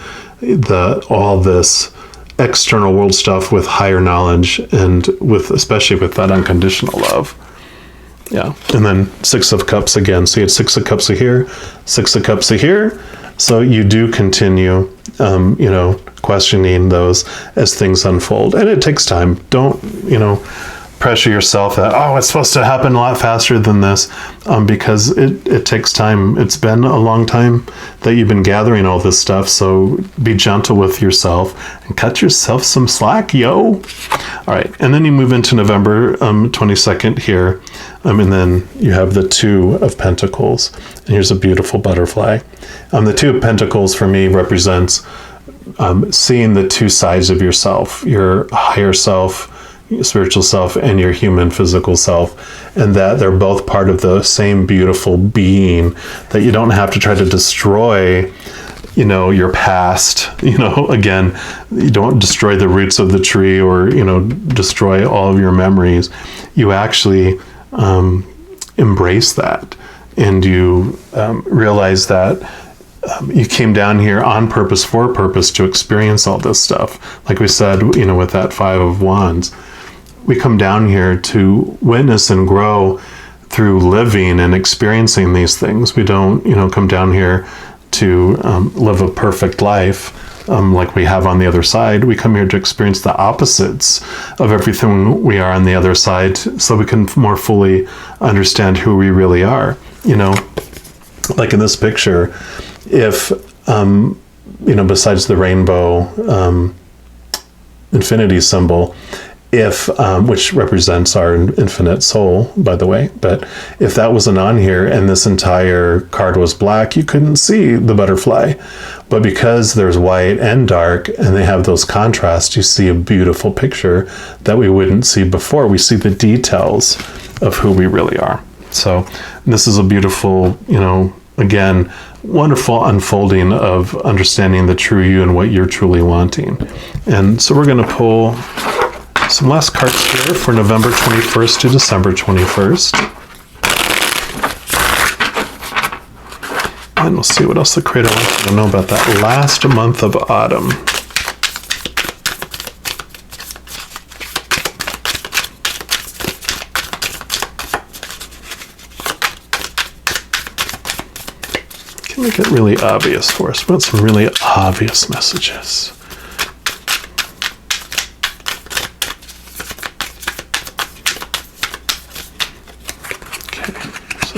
all this external world stuff with higher knowledge, and especially with that unconditional love. Yeah. And then 6 of Cups again. So you had 6 of Cups of here, 6 of Cups of here. So you do continue, questioning those as things unfold. And it takes time. Don't, pressure yourself that, it's supposed to happen a lot faster than this, because it takes time. It's been a long time that you've been gathering all this stuff. So be gentle with yourself and cut yourself some slack, yo. All right. And then you move into November 22nd here. And then you have the 2 of Pentacles. And here's a beautiful butterfly. The 2 of Pentacles for me represents seeing the 2 sides of yourself, your higher self, spiritual self, and your human physical self, and that they're both part of the same beautiful being, that you don't have to try to destroy your past. Again, you don't destroy the roots of the tree or destroy all of your memories. You actually embrace that, and you realize that you came down here on purpose, for purpose, to experience all this stuff. Like we said, with that 5 of Wands, we come down here to witness and grow through living and experiencing these things. We don't, come down here to live a perfect life like we have on the other side. We come here to experience the opposites of everything we are on the other side, so we can more fully understand who we really are. Like in this picture, if, besides the rainbow infinity symbol, if which represents our infinite soul, by the way, but if that wasn't on here and this entire card was black, you couldn't see the butterfly. But because there's white and dark and they have those contrasts, you see a beautiful picture that we wouldn't see before. We see the details of who we really are. So this is a beautiful, again, wonderful unfolding of understanding the true you and what you're truly wanting. And so we're going to pull some last cards here for November 21st to December 21st. And we'll see what else the creator wants to know about that last month of autumn. Can make it really obvious for us. We want some really obvious messages.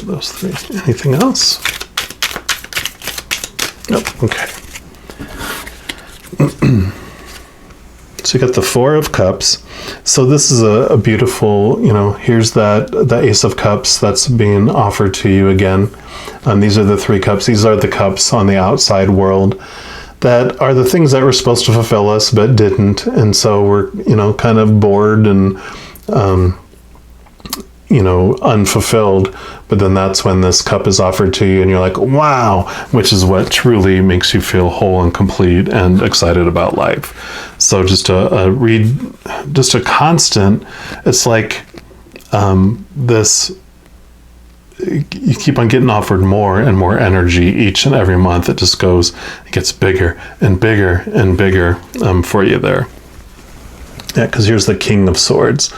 Those 3. Anything else? Nope. Okay. So you got the 4 of Cups. So this is a beautiful, here's the Ace of Cups that's being offered to you again. These are the 3 cups. These are the cups on the outside world that are the things that were supposed to fulfill us but didn't. And so we're, kind of bored and, unfulfilled. But then that's when this cup is offered to you and you're like, wow, which is what truly makes you feel whole and complete and excited about life. So just a constant, it's like this, you keep on getting offered more and more energy each and every month. It just goes, it gets bigger and bigger and bigger for you there. Yeah, because here's the King of Swords.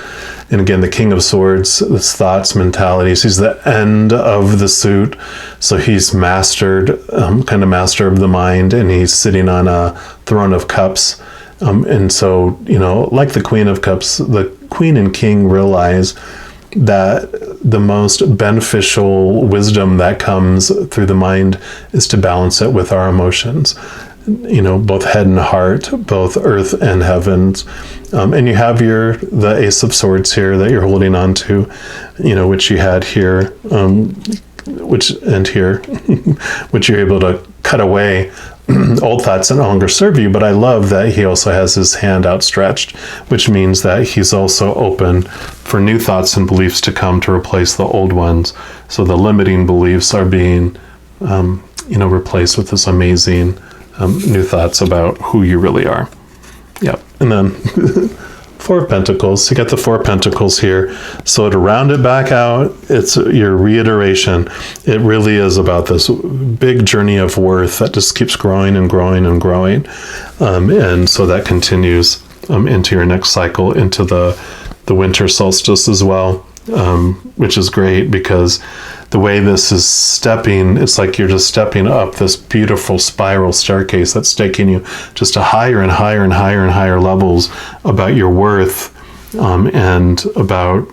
And again, the King of Swords, it's thoughts, mentalities. He's the end of the suit. So he's mastered, kind of master of the mind, and he's sitting on a throne of cups. And so, like the Queen of Cups, the Queen and King realize that the most beneficial wisdom that comes through the mind is to balance it with our emotions. Both head and heart, both earth and heavens. And you have the Ace of Swords here that you're holding on to, which you had here, which you're able to cut away old thoughts that no longer serve you. But I love that he also has his hand outstretched, which means that he's also open for new thoughts and beliefs to come to replace the old ones. So the limiting beliefs are being, replaced with this amazing new thoughts about who you really are. Yep. And then 4 of Pentacles. You got the 4 of Pentacles here. So to round it back out, it's your reiteration. It really is about this big journey of worth that just keeps growing and growing and growing. And so that continues into your next cycle, into the winter solstice as well. which is great because the way this is it's like you're just stepping up this beautiful spiral staircase that's taking you just to higher and higher and higher and higher levels about your worth, and about,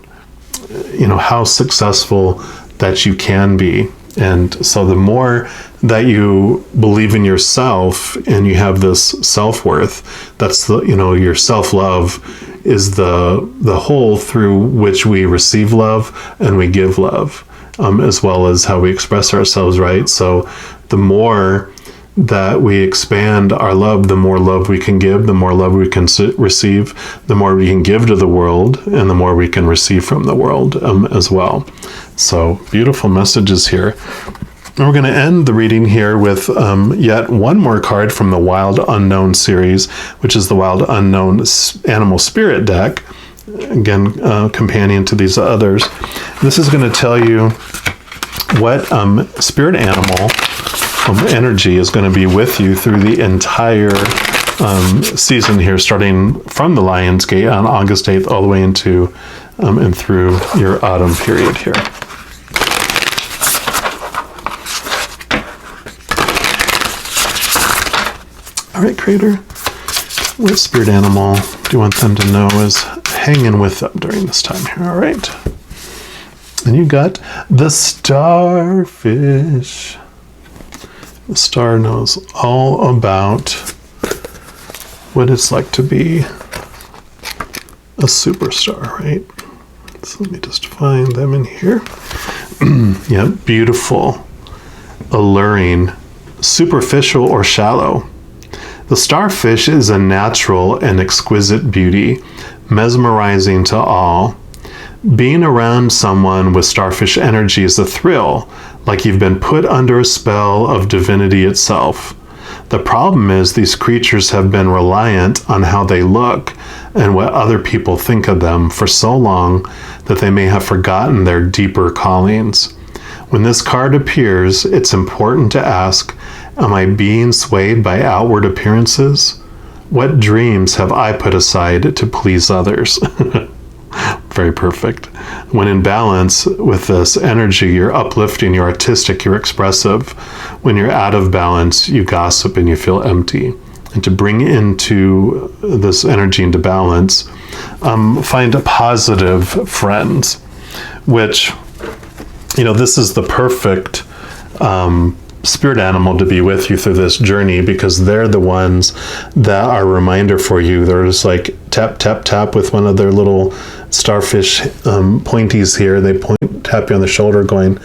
how successful that you can be. And so the more that you believe in yourself and you have this self-worth, that's your self-love is the hole through which we receive love and we give love, as well as how we express ourselves, right? So the more that we expand our love, the more love we can give, the more love we can receive, the more we can give to the world, and the more we can receive from the world, as well. So beautiful messages here. And we're going to end the reading here with yet one more card from the Wild Unknown series, which is the Wild Unknown Animal Spirit deck. Again, companion to these others. This is going to tell you what spirit animal energy is going to be with you through the entire season here, starting from the Lion's Gate on August 8th all the way into and through your autumn period here. All right, Creator, what spirit animal do you want them to know is hanging with them during this time here? All right. And you got the starfish. The star knows all about what it's like to be a superstar, right? So let me just find them in here. Yeah, beautiful, alluring, superficial or shallow. The starfish is a natural and exquisite beauty, mesmerizing to all. Being around someone with starfish energy is a thrill, like you've been put under a spell of divinity itself. The problem is these creatures have been reliant on how they look and what other people think of them for so long that they may have forgotten their deeper callings. When this card appears, it's important to ask, am I being swayed by outward appearances? What dreams have I put aside to please others? Very perfect. When in balance with this energy, you're uplifting, you're artistic, you're expressive. When you're out of balance, you gossip and you feel empty. And to bring into this energy into balance, find positive friends, which, this is the perfect spirit animal to be with you through this journey, because they're the ones that are a reminder for you. They're just like tap, tap, tap with one of their little starfish pointies here. They tap you on the shoulder going,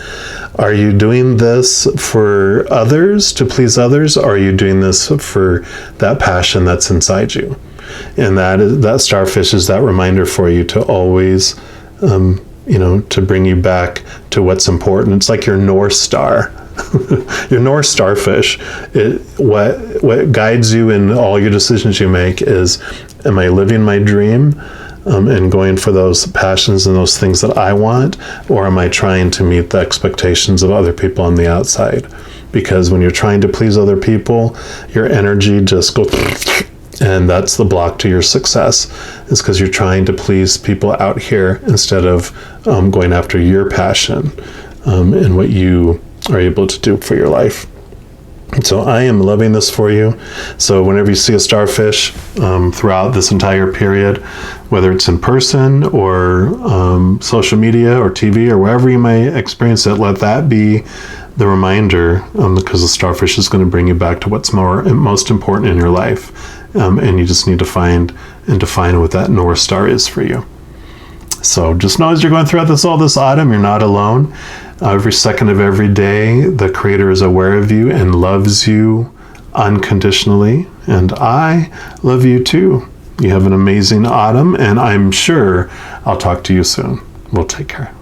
are you doing this for others, to please others? Or are you doing this for that passion that's inside you? And that starfish is that reminder for you to always, to bring you back to what's important. It's like your North Star. Your North Starfish, what guides you in all your decisions you make is, am I living my dream and going for those passions and those things that I want, or am I trying to meet the expectations of other people on the outside? Because when you're trying to please other people, your energy just goes, and that's the block to your success, is because you're trying to please people out here instead of going after your passion and what you are able to do for your life. So I am loving this for you. So whenever you see a starfish throughout this entire period, whether it's in person or social media or TV or wherever you may experience it, let that be the reminder, because the starfish is going to bring you back to what's most important in your life. And you just need to find and define what that North Star is for you. So just know as you're going throughout all this autumn, you're not alone. Every second of every day, the Creator is aware of you and loves you unconditionally. And I love you too. You have an amazing autumn, and I'm sure I'll talk to you soon. We'll take care.